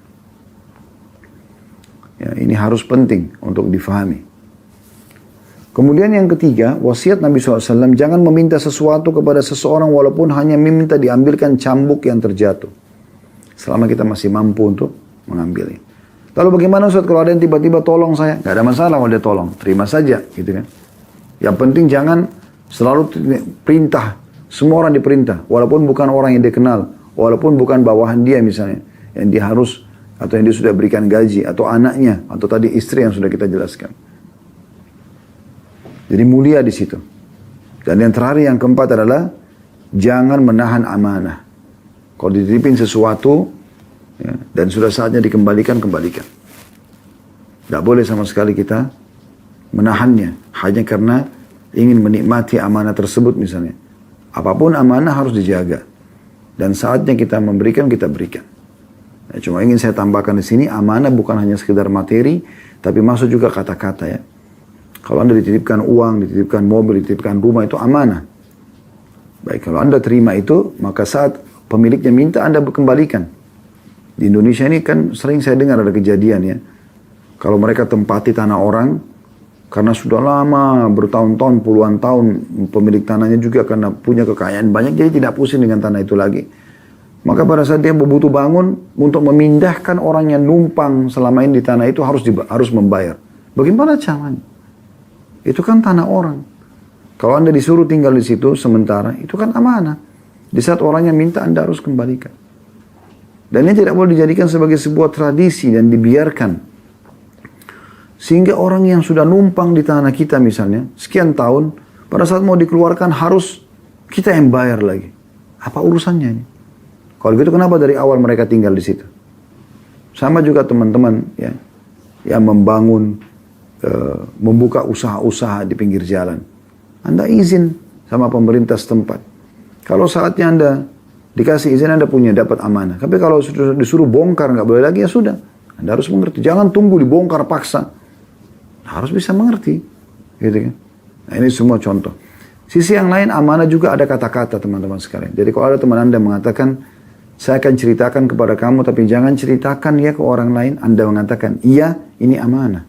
Ya, ini harus penting untuk difahami. Kemudian yang ketiga, wasiat Nabi SAW, jangan meminta sesuatu kepada seseorang walaupun hanya meminta diambilkan cambuk yang terjatuh. Selama kita masih mampu untuk mengambilnya. Lalu bagaimana Ustaz kalau ada yang tiba-tiba tolong saya? Gak ada masalah kalau dia tolong, terima saja gitu kan. Yang penting jangan selalu perintah, semua orang diperintah, walaupun bukan orang yang dia kenal, walaupun bukan bawahan dia misalnya, yang dia harus, atau yang dia sudah berikan gaji, atau anaknya, atau tadi istri yang sudah kita jelaskan. Jadi mulia di situ. Dan yang terakhir, yang keempat adalah, jangan menahan amanah. Kalau dititipin sesuatu, ya, dan sudah saatnya dikembalikan, kembalikan. Tidak boleh sama sekali kita menahannya, hanya karena ingin menikmati amanah tersebut misalnya. Apapun amanah harus dijaga. Dan saatnya kita memberikan, kita berikan. Ya, cuma ingin saya tambahkan di sini, amanah bukan hanya sekedar materi, tapi masuk juga kata-kata ya. Kalau Anda dititipkan uang, dititipkan mobil, dititipkan rumah, itu amanah. Baik, kalau Anda terima itu, maka saat pemiliknya minta, Anda kembalikan. Di Indonesia ini kan sering saya dengar ada kejadian ya. Kalau mereka tempati tanah orang, karena sudah lama, bertahun-tahun, puluhan tahun, pemilik tanahnya juga karena punya kekayaan banyak, jadi tidak pusing dengan tanah itu lagi. Maka pada saat dia butuh bangun, untuk memindahkan orang yang numpang selama ini di tanah itu harus membayar. Bagaimana caranya? Itu kan tanah orang. Kalau Anda disuruh tinggal di situ sementara, itu kan amanah. Di saat orangnya minta, Anda harus kembalikan. Dan ini tidak boleh dijadikan sebagai sebuah tradisi dan dibiarkan. Sehingga orang yang sudah numpang di tanah kita misalnya, sekian tahun, pada saat mau dikeluarkan harus kita yang bayar lagi. Apa urusannya ini? Kalau gitu kenapa dari awal mereka tinggal di situ? Sama juga teman-teman ya, yang membangun, membuka usaha-usaha di pinggir jalan. Anda izin sama pemerintah setempat. Kalau saatnya Anda dikasih izin, Anda dapat amanah. Tapi kalau sudah disuruh bongkar, nggak boleh lagi, ya sudah. Anda harus mengerti. Jangan tunggu dibongkar paksa. Harus bisa mengerti. Gitu kan? Nah, ini semua contoh. Sisi yang lain, amanah juga ada kata-kata teman-teman sekalian. Jadi kalau ada teman Anda mengatakan, saya akan ceritakan kepada kamu, tapi jangan ceritakan ya ke orang lain. Anda mengatakan, iya, ini amanah.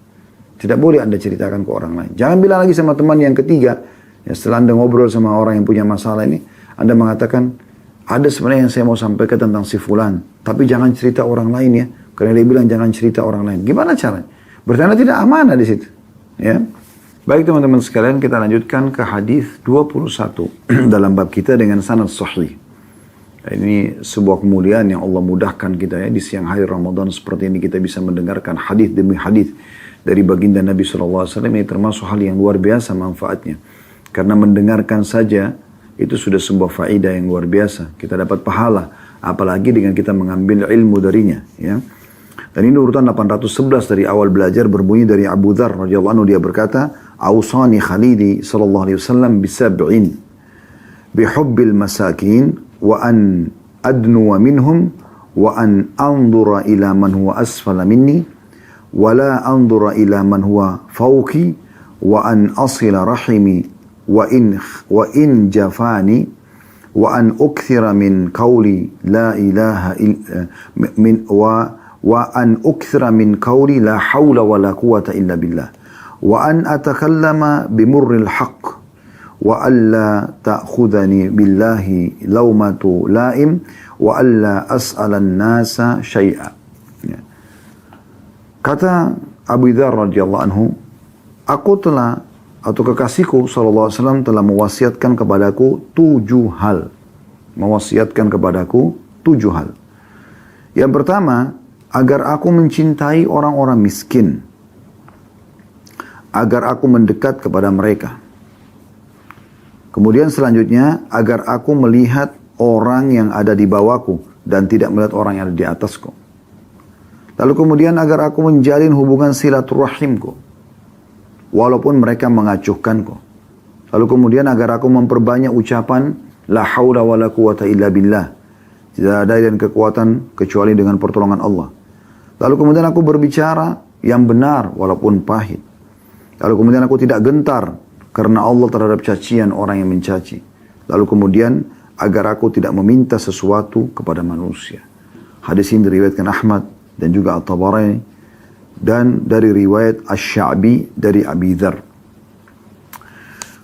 Tidak boleh Anda ceritakan ke orang lain. Jangan bilang lagi sama teman yang ketiga, ya setelah Anda ngobrol sama orang yang punya masalah ini, Anda mengatakan, ada sebenarnya yang saya mau sampaikan tentang si fulan, tapi jangan cerita orang lain ya, karena dia bilang jangan cerita orang lain. Gimana caranya? Berarti Anda tidak amanah di situ. Ya. Baik teman-teman sekalian, kita lanjutkan ke hadis 21 dalam bab kita dengan sanad sahih. Ini sebuah kemuliaan yang Allah mudahkan kita ya, di siang hari Ramadan seperti ini kita bisa mendengarkan hadis demi hadis dari baginda Nabi SAW. Ini termasuk hal yang luar biasa manfaatnya. Karena mendengarkan saja itu sudah sebuah faedah yang luar biasa. Kita dapat pahala, apalagi dengan kita mengambil ilmu darinya. Ya. Dan ini urutan 811 dari awal belajar, berbunyi dari Abu Dzar radhiyallahu anhu, dia berkata, "Ausani Khalili sallallahu alaihi wasallam bisab'in bihubbil masakin wa an adnuwa minhum wa an anzura ila man huwa asfala minni wa la anzura ila man huwa fawqi wa an asila rahimi wa in jafani wa an ukthira min qawli la ilaha min wa an ukthira min qawli la hawla wa la quwwata illa billah wa an atakallama bimurril haqq wa alla ta'khudhani billahi lawmatu la'im wa alla as'ala an-nasa syai'a." Ya. Kata Abu Dzar radhiyallahu anhu, aku telah atau kekasihku sallallahu alaihi wasallam telah mewasiatkan kepadaku 7 hal. Mewasiatkan kepadaku 7 hal. Yang pertama, agar aku mencintai orang-orang miskin, agar aku mendekat kepada mereka. Kemudian selanjutnya, agar aku melihat orang yang ada di bawahku dan tidak melihat orang yang ada di atasku. Lalu kemudian agar aku menjalin hubungan silaturahimku, walaupun mereka mengacuhkanku. Lalu kemudian agar aku memperbanyak ucapan la haula wa la quwata illa billah. Tidak ada dan kekuatan kecuali dengan pertolongan Allah. Lalu kemudian aku berbicara yang benar walaupun pahit. Lalu kemudian aku tidak gentar karena Allah terhadap cacian orang yang mencaci. Lalu kemudian agar aku tidak meminta sesuatu kepada manusia. Hadis ini diriwayatkan Ahmad dan juga At-Tabarani dan dari riwayat Asy-Sya'bi dari Abi Dzar.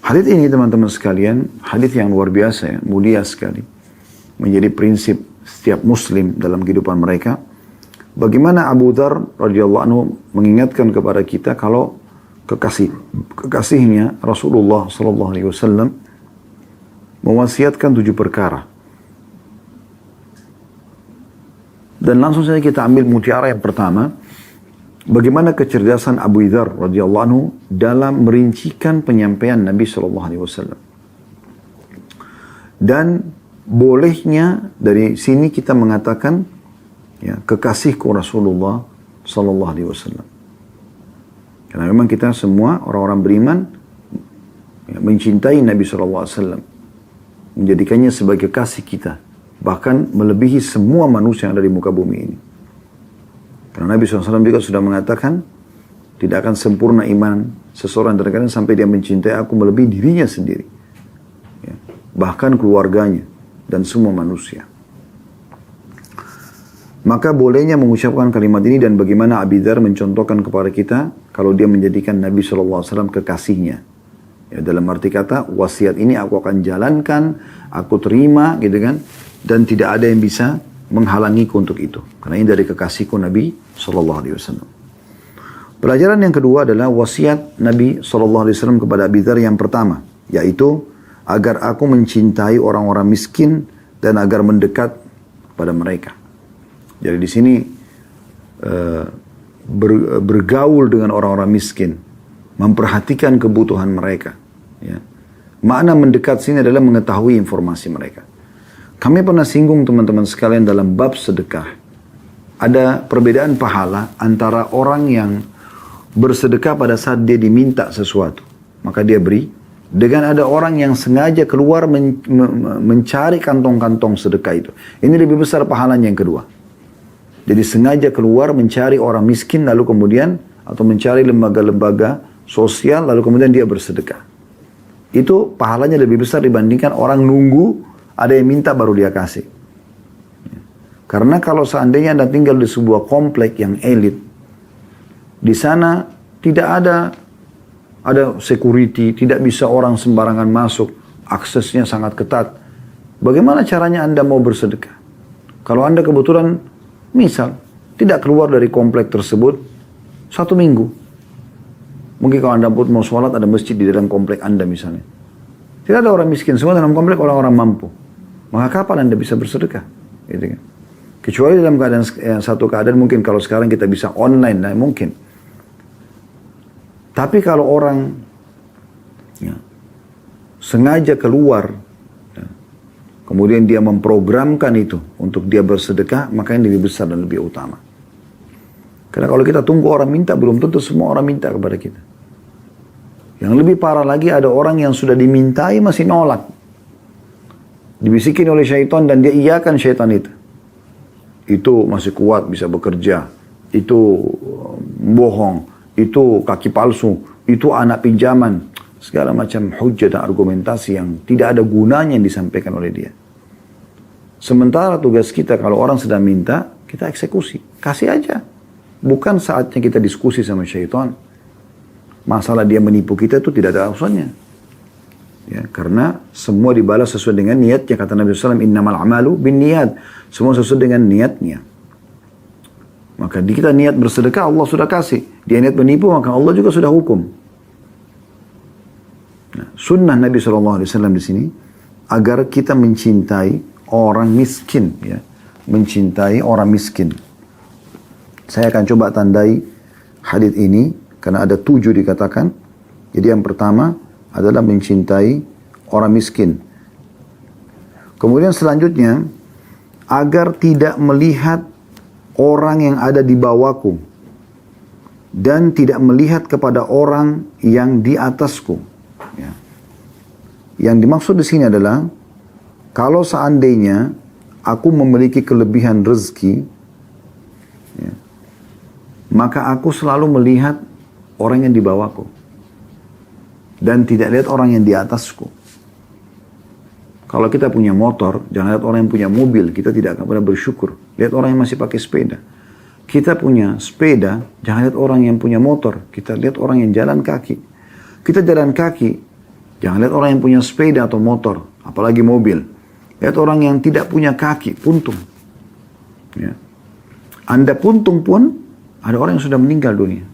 Hadis ini teman-teman sekalian, hadis yang luar biasa ya, mulia sekali. Menjadi prinsip setiap muslim dalam kehidupan mereka. Bagaimana Abu Dzar radhiyallahu anhu mengingatkan kepada kita kalau kekasihnya Rasulullah sallallahu alaihi wasallam mewasiatkan 7 perkara. Dan langsung saja kita ambil mutiara yang pertama, bagaimana kecerdasan Abu Dzar radhiyallahu anhu dalam merincikan penyampaian Nabi sallallahu alaihi wasallam. Dan bolehnya dari sini kita mengatakan ya, kekasihku Rasulullah sallallahu alaihi wasallam. Karena memang kita semua orang-orang beriman ya, mencintai Nabi sallallahu alaihi wasallam, menjadikannya sebagai kekasih kita, bahkan melebihi semua manusia yang ada di muka bumi ini. Karena Nabi SAW juga sudah mengatakan, tidak akan sempurna iman seseorang dari kalian sampai dia mencintai aku melebihi dirinya sendiri, ya, bahkan keluarganya dan semua manusia. Maka bolehnya mengucapkan kalimat ini dan bagaimana Abi Dzar mencontohkan kepada kita kalau dia menjadikan Nabi SAW kekasihnya. Ya, dalam arti kata, wasiat ini aku akan jalankan, aku terima gitu kan, dan tidak ada yang bisa menghalangiku untuk itu. Karena ini dari kekasihku Nabi SAW. Pelajaran yang kedua adalah wasiat Nabi SAW kepada Abi Dzar yang pertama, yaitu agar aku mencintai orang-orang miskin dan agar mendekat pada mereka. Jadi di sini bergaul dengan orang-orang miskin, memperhatikan kebutuhan mereka. Ya. Makna mendekat sini adalah mengetahui informasi mereka. Kami pernah singgung teman-teman sekalian dalam bab sedekah. Ada perbedaan pahala antara orang yang bersedekah pada saat dia diminta sesuatu, maka dia beri. Dengan ada orang yang sengaja keluar mencari kantong-kantong sedekah itu. Ini lebih besar pahalanya yang kedua. Jadi sengaja keluar mencari orang miskin lalu kemudian, atau mencari lembaga-lembaga sosial lalu kemudian dia bersedekah. Itu pahalanya lebih besar dibandingkan orang nunggu ada yang minta baru dia kasih. Karena kalau seandainya Anda tinggal di sebuah komplek yang elit, di sana tidak ada security, tidak bisa orang sembarangan masuk, aksesnya sangat ketat. Bagaimana caranya Anda mau bersedekah? Kalau Anda kebetulan, misal, tidak keluar dari komplek tersebut 1 minggu. Mungkin kalau Anda mau sholat, ada masjid di dalam komplek Anda misalnya. Tidak ada orang miskin, semua dalam komplek orang-orang mampu. Maka kapan Anda bisa bersedekah? Gitu kan? Kecuali dalam keadaan satu keadaan mungkin kalau sekarang kita bisa online, nah mungkin. Tapi kalau orang ya, sengaja keluar, ya, kemudian dia memprogramkan itu untuk dia bersedekah, maka ini lebih besar dan lebih utama. Karena kalau kita tunggu orang minta, belum tentu semua orang minta kepada kita. Yang lebih parah lagi ada orang yang sudah dimintai masih nolak. Dibisikin oleh syaitan dan dia iyakan syaitan itu. Itu masih kuat, bisa bekerja. Itu bohong. Itu kaki palsu. Itu anak pinjaman. Segala macam hujah dan argumentasi yang tidak ada gunanya yang disampaikan oleh dia. Sementara tugas kita kalau orang sedang minta, kita eksekusi. Kasih aja. Bukan saatnya kita diskusi sama syaitan. Masalah dia menipu kita itu tidak ada urusannya. Ya, karena semua dibalas sesuai dengan niatnya. Kata Nabi SAW, innamal amalu bin niat. Semua sesuai dengan niatnya. Maka di kita niat bersedekah, Allah sudah kasih. Dia niat menipu, maka Allah juga sudah hukum. Nah, sunnah Nabi SAW di sini, agar kita mencintai orang miskin. Ya. Mencintai orang miskin. Saya akan coba tandai hadis ini, karena ada 7 dikatakan. Jadi yang pertama adalah mencintai orang miskin. Kemudian selanjutnya, agar tidak melihat orang yang ada di bawahku dan tidak melihat kepada orang yang di atasku. Ya. Yang dimaksud di sini adalah kalau seandainya aku memiliki kelebihan rezeki, ya, maka aku selalu melihat orang yang di bawahku dan tidak lihat orang yang di atasku. Kalau kita punya motor, jangan lihat orang yang punya mobil, kita tidak akan pernah bersyukur. Lihat orang yang masih pakai sepeda. Kita punya sepeda, jangan lihat orang yang punya motor, kita lihat orang yang jalan kaki. Kita jalan kaki, jangan lihat orang yang punya sepeda atau motor, apalagi mobil. Lihat orang yang tidak punya kaki, puntung. Ya. Anda puntung pun, ada orang yang sudah meninggal dunia.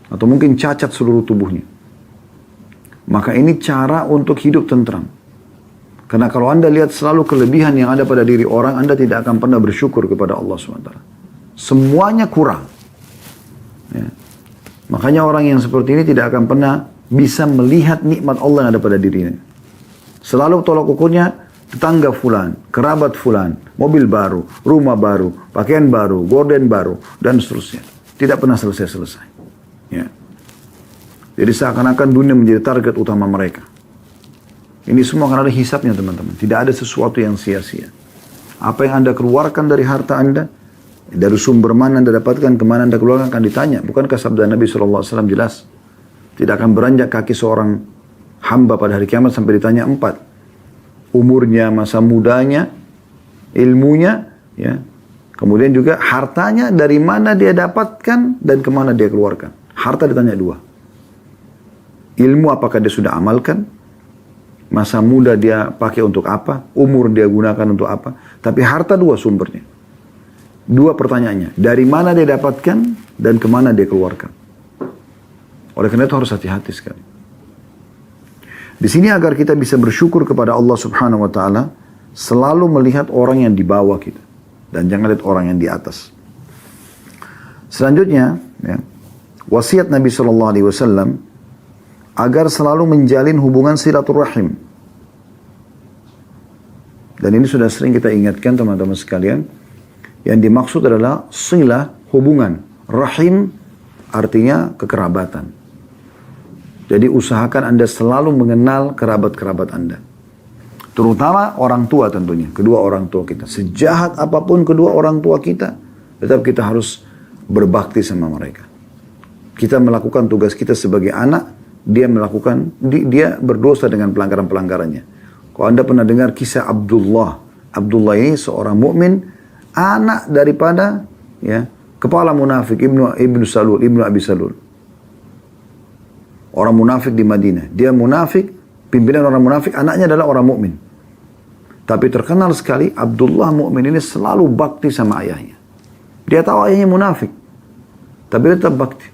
Atau mungkin cacat seluruh tubuhnya. Maka ini cara untuk hidup tentram. Karena kalau Anda lihat selalu kelebihan yang ada pada diri orang, Anda tidak akan pernah bersyukur kepada Allah SWT. Semuanya kurang. Ya. Makanya orang yang seperti ini tidak akan pernah bisa melihat nikmat Allah yang ada pada dirinya. Selalu tolak ukurnya, tetangga fulan, kerabat fulan, mobil baru, rumah baru, pakaian baru, gorden baru, dan seterusnya. Tidak pernah selesai-selesai. Ya. Jadi seakan-akan dunia menjadi target utama mereka. Ini semua akan ada hisabnya teman-teman. Tidak ada sesuatu yang sia-sia. Apa yang Anda keluarkan dari harta Anda, dari sumber mana Anda dapatkan, kemana Anda keluarkan akan ditanya. Bukankah sabda Nabi SAW jelas? Tidak akan beranjak kaki seorang hamba pada hari kiamat sampai ditanya 4. Umurnya, masa mudanya, ilmunya, ya. Kemudian juga hartanya dari mana dia dapatkan dan kemana dia keluarkan. Harta ditanya 2. Ilmu apakah dia sudah amalkan? Masa muda dia pakai untuk apa? Umur dia gunakan untuk apa? Tapi harta 2 sumbernya. 2 pertanyaannya. Dari mana dia dapatkan? dan kemana dia keluarkan. Oleh karena itu harus hati-hati sekali. Di sini agar kita bisa bersyukur kepada Allah Subhanahu wa taala, selalu melihat orang yang di bawah kita dan jangan lihat orang yang di atas. Selanjutnya, ya, wasiat Nabi sallallahu alaihi wasallam agar selalu menjalin hubungan silaturahim. Dan ini sudah sering kita ingatkan teman-teman sekalian. Yang dimaksud adalah silah, hubungan. Rahim artinya kekerabatan. Jadi usahakan Anda selalu mengenal kerabat-kerabat Anda. Terutama orang tua tentunya, kedua orang tua kita. Sejahat apapun kedua orang tua kita, tetap kita harus berbakti sama mereka. Kita melakukan tugas kita sebagai anak, dia berdosa dengan pelanggaran-pelanggarannya. Kalau Anda pernah dengar kisah Abdullah. Abdullah ini seorang mukmin, anak daripada ya kepala munafik Ibnu Abi Salul. Orang munafik di Madinah. Dia munafik, pimpinan orang munafik, anaknya adalah orang mukmin. Tapi terkenal sekali Abdullah mukmin ini selalu bakti sama ayahnya. Dia tahu ayahnya munafik, tapi dia tetap bakti.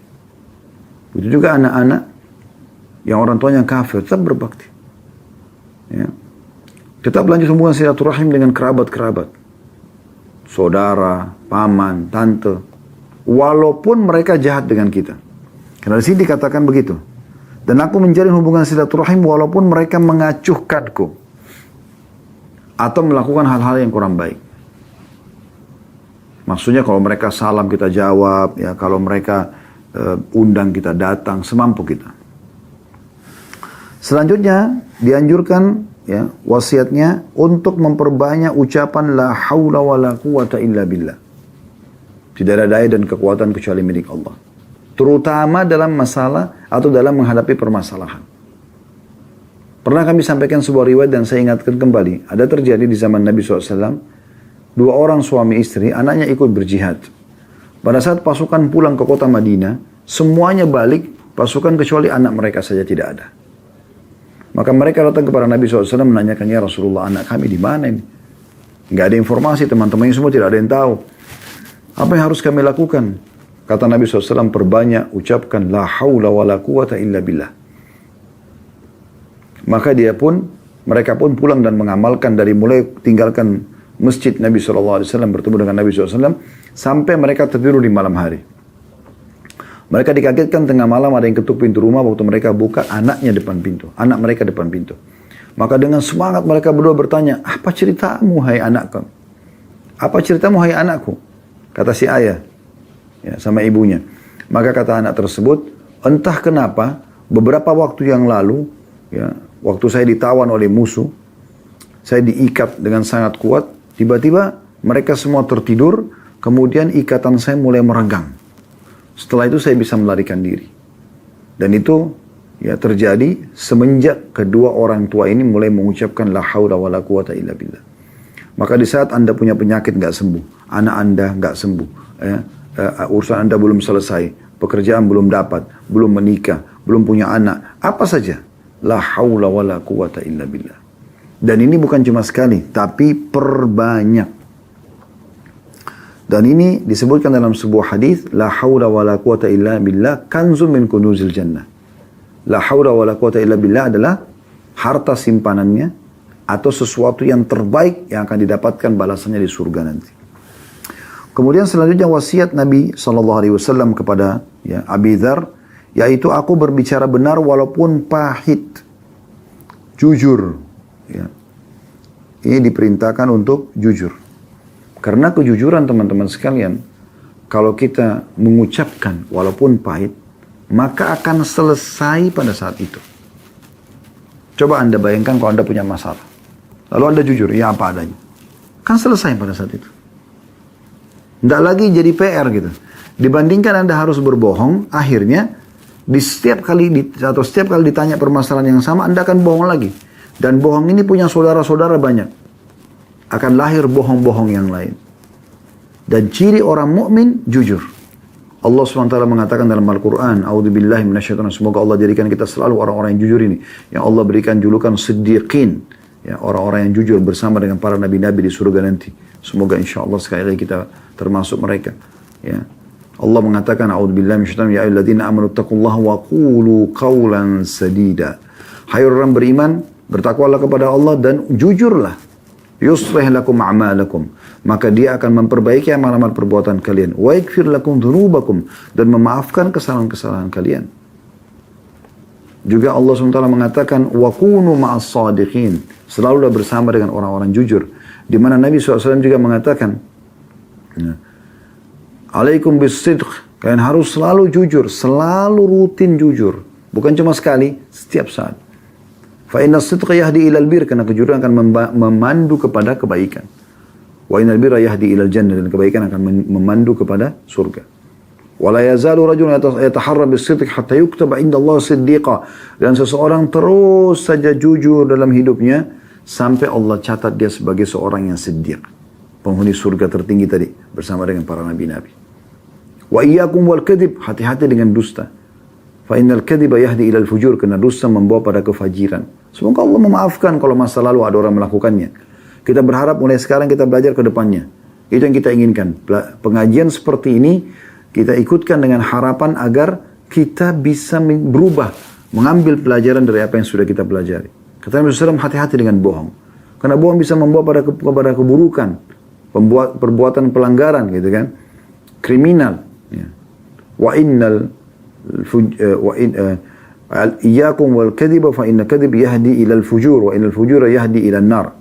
Begitu juga anak-anak yang orang tuanya kafir tetap berbakti. Ya. Tetap lanjut hubungan silaturahim dengan kerabat-kerabat. Saudara, paman, tante. Walaupun mereka jahat dengan kita. Karena di sini dikatakan begitu. Dan aku menjalin hubungan silaturahim walaupun mereka mengacuhkanku. Atau melakukan hal-hal yang kurang baik. Maksudnya kalau mereka salam kita jawab. Ya, kalau mereka undang kita datang. Semampu kita. Selanjutnya dianjurkan ya, wasiatnya untuk memperbanyak ucapan la haula wa la quwata illa billah. Tidak ada daya dan kekuatan kecuali milik Allah. Terutama dalam masalah atau dalam menghadapi permasalahan. Pernah kami sampaikan sebuah riwayat dan saya ingatkan kembali. Ada terjadi di zaman Nabi SAW. Dua orang suami istri, anaknya ikut berjihad. Pada saat pasukan pulang ke kota Madinah, semuanya balik, pasukan kecuali anak mereka saja tidak ada. Maka mereka datang kepada Nabi SAW menanyakan, ya Rasulullah, anak kami di mana ini? Nggak ada informasi, teman-temannya semua tidak ada yang tahu. Apa yang harus kami lakukan? Kata Nabi SAW, perbanyak ucapkan la haula wa la quwata illa billah. Maka mereka pun pulang dan mengamalkan dari mulai tinggalkan masjid Nabi SAW bertemu dengan Nabi SAW sampai mereka tertidur di malam hari. Mereka dikagetkan tengah malam ada yang ketuk pintu rumah waktu mereka buka anaknya depan pintu. Anak mereka depan pintu. Maka dengan semangat mereka berdua bertanya, apa ceritamu hai anakku? Apa ceritamu hai anakku? Kata si ayah ya, sama ibunya. Maka kata anak tersebut, entah kenapa beberapa waktu yang lalu, ya, waktu saya ditawan oleh musuh, saya diikat dengan sangat kuat, tiba-tiba mereka semua tertidur, kemudian ikatan saya mulai meregang. Setelah itu saya bisa melarikan diri. Dan itu ya terjadi semenjak kedua orang tua ini mulai mengucapkan la haula wa la quwata illa billah. Maka di saat Anda punya penyakit nggak sembuh, anak Anda nggak sembuh, urusan Anda belum selesai, pekerjaan belum dapat, belum menikah, belum punya anak, apa saja, la haula wa la quwata illa billah. Dan ini bukan cuma sekali, tapi perbanyak. Dan ini disebutkan dalam sebuah hadis, la haula wa la quwata illa billah kanzun min kunuzil jannah. La haula wa la quwata illa billah adalah harta simpanannya atau sesuatu yang terbaik yang akan didapatkan balasannya di surga nanti. Kemudian selanjutnya wasiat Nabi SAW kepada ya, Abi Dzar, yaitu aku berbicara benar walaupun pahit, jujur. Ya. Ini diperintahkan untuk jujur. Karena kejujuran teman-teman sekalian, kalau kita mengucapkan walaupun pahit, maka akan selesai pada saat itu. Coba Anda bayangkan kalau Anda punya masalah. Lalu Anda jujur, ya apa adanya. Kan selesai pada saat itu. Tidak lagi jadi PR gitu. Dibandingkan Anda harus berbohong, akhirnya setiap kali ditanya permasalahan yang sama, Anda akan bohong lagi. Dan bohong ini punya saudara-saudara banyak. Akan lahir bohong-bohong yang lain. Dan ciri orang mukmin jujur. Allah SWT mengatakan dalam Al-Quran, A'udzubillahi minasyaitonir rajim. Semoga Allah jadikan kita selalu orang-orang yang jujur ini. Yang Allah berikan julukan siddiqin. Ya, orang-orang yang jujur bersama dengan para nabi-nabi di surga nanti. Semoga insya Allah sekali lagi kita termasuk mereka. Ya. Allah mengatakan, a'udzubillahi minasyaitonir rajim, ya ayyuhalladzina amanu taqullaha wa qulu qawlan sadida. Hai orang beriman, bertakwalah kepada Allah dan jujurlah. Yuslih lakum a'malakum. Maka dia akan memperbaiki amal-amal perbuatan kalian. Wa yaghfir lakum dzunubakum. Dan memaafkan kesalahan-kesalahan kalian. Juga Allah SWT mengatakan, wa kunu ma'as sadiqin. Selalulah bersama dengan orang-orang jujur. Di mana Nabi SAW juga mengatakan, alaikum bisidq, kalian harus selalu jujur, selalu rutin jujur. Bukan cuma sekali, setiap saat. Fa inna sidqa yahdi ilal bir, karena kejujuran akan memandu kepada kebaikan. Wa innal birra yahdi ilal jannah, dan kebaikan akan memandu kepada surga. Wa la yazalu rajulun yataharra bisidq hatta yuktaba inda Allah siddiqa. Dan seseorang terus saja jujur dalam hidupnya sampai Allah catat dia sebagai seorang yang siddiq, penghuni surga tertinggi tadi bersama dengan para nabi-nabi. Wa iyyakum wal kadhib, hati-hati dengan dusta. Fa innal kadhiba yahdi ilal fujur, karena dusta membawa pada kefajiran. Semoga Allah memaafkan kalau masa lalu ada orang melakukannya. Kita berharap mulai sekarang kita belajar ke depannya. Itu yang kita inginkan. Pengajian seperti ini kita ikutkan dengan harapan agar kita bisa berubah, mengambil pelajaran dari apa yang sudah kita pelajari. Kata Nabi SAW, hati-hati dengan bohong. Karena bohong bisa membawa kepada keburukan, perbuatan pelanggaran, gitu kan, kriminal. Ya. Iyyakum wal kadhiba fa inna kadhib yahdi ilal fujur wa innal fujura yahdi ilal nar.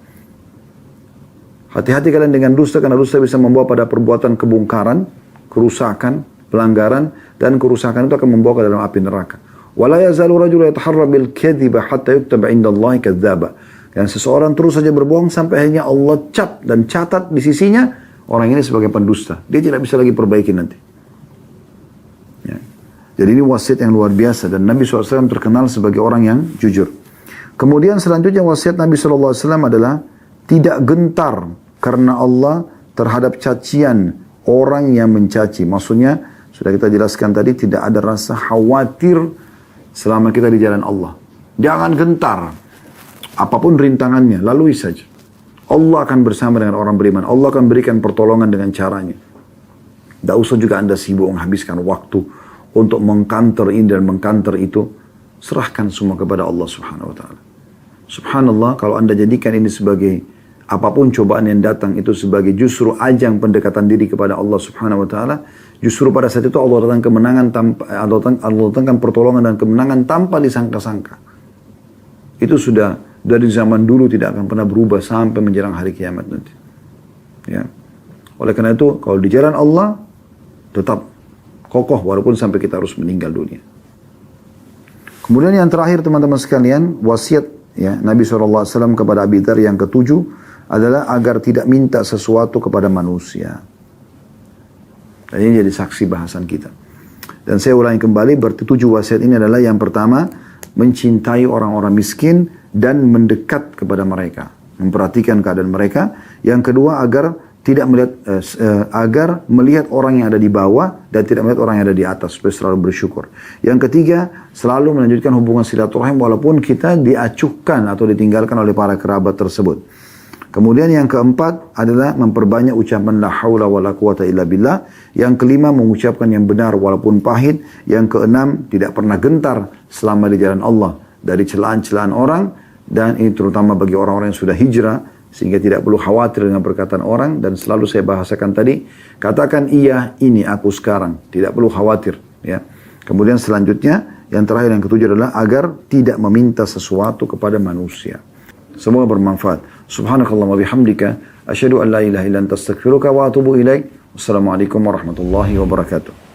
Hati-hati kalian dengan dusta, karena dusta bisa membawa pada perbuatan kebongkaran, kerusakan, pelanggaran, dan kerusakan itu akan membawa ke dalam api neraka. Wala yazalu rajulun yataharra bil kadhiba hatta yuktaba indallahi kadzdzaba. Dan seseorang terus saja berbohong sampai akhirnya Allah cap dan catat di sisinya orang ini sebagai pendusta. Dia tidak bisa lagi perbaiki nanti. Ya. Jadi ini wasiat yang luar biasa, dan Nabi SAW terkenal sebagai orang yang jujur. Kemudian selanjutnya wasiat Nabi SAW adalah tidak gentar karena Allah terhadap cacian orang yang mencaci. Maksudnya sudah kita jelaskan tadi, tidak ada rasa khawatir selama kita di jalan Allah. Jangan gentar. Apapun rintangannya, lalui saja. Allah akan bersama dengan orang beriman. Allah akan berikan pertolongan dengan caranya. Tidak usah juga Anda sibuk menghabiskan waktu untuk mengkanter ini dan mengkanter itu. Serahkan semua kepada Allah Subhanahu wa ta'ala. Subhanallah, kalau Anda jadikan ini sebagai apapun cobaan yang datang itu sebagai justru ajang pendekatan diri kepada Allah Subhanahu wa ta'ala, justru pada saat itu Allah datang kemenangan Allah datangkan pertolongan dan kemenangan tanpa disangka-sangka. Itu sudah dari zaman dulu, tidak akan pernah berubah sampai menjelang hari kiamat nanti. Ya. Oleh karena itu, kalau di jalan Allah tetap kokoh walaupun sampai kita harus meninggal dunia. Kemudian yang terakhir teman-teman sekalian, wasiat ya Nabi SAW kepada Abi Dzar yang ketujuh adalah agar tidak minta sesuatu kepada manusia. Dan ini jadi saksi bahasan kita. Dan saya ulangi kembali, berarti 7 wasiat ini adalah yang pertama, mencintai orang-orang miskin dan mendekat kepada mereka, memperhatikan keadaan mereka. Yang kedua, agar melihat orang yang ada di bawah dan tidak melihat orang yang ada di atas, supaya selalu bersyukur. Yang ketiga, selalu melanjutkan hubungan silaturahim walaupun kita diacuhkan atau ditinggalkan oleh para kerabat tersebut. Kemudian yang keempat adalah memperbanyak ucapan la haula wa la quwata illa billah. Yang kelima, mengucapkan yang benar walaupun pahit. Yang keenam, tidak pernah gentar selama di jalan Allah dari celaan-celaan orang. Dan ini terutama bagi orang-orang yang sudah hijrah, sehingga tidak perlu khawatir dengan perkataan orang. Dan selalu saya bahasakan tadi, katakan iya, ini aku sekarang, tidak perlu khawatir. Ya. Kemudian selanjutnya, yang terakhir yang ketujuh adalah agar tidak meminta sesuatu kepada manusia. Semoga bermanfaat. Subhanakallah wa bihamdika. Asyhadu an la ilaha illa anta astaghfiruka wa atubu ilaik. Wassalamualaikum warahmatullahi wabarakatuh.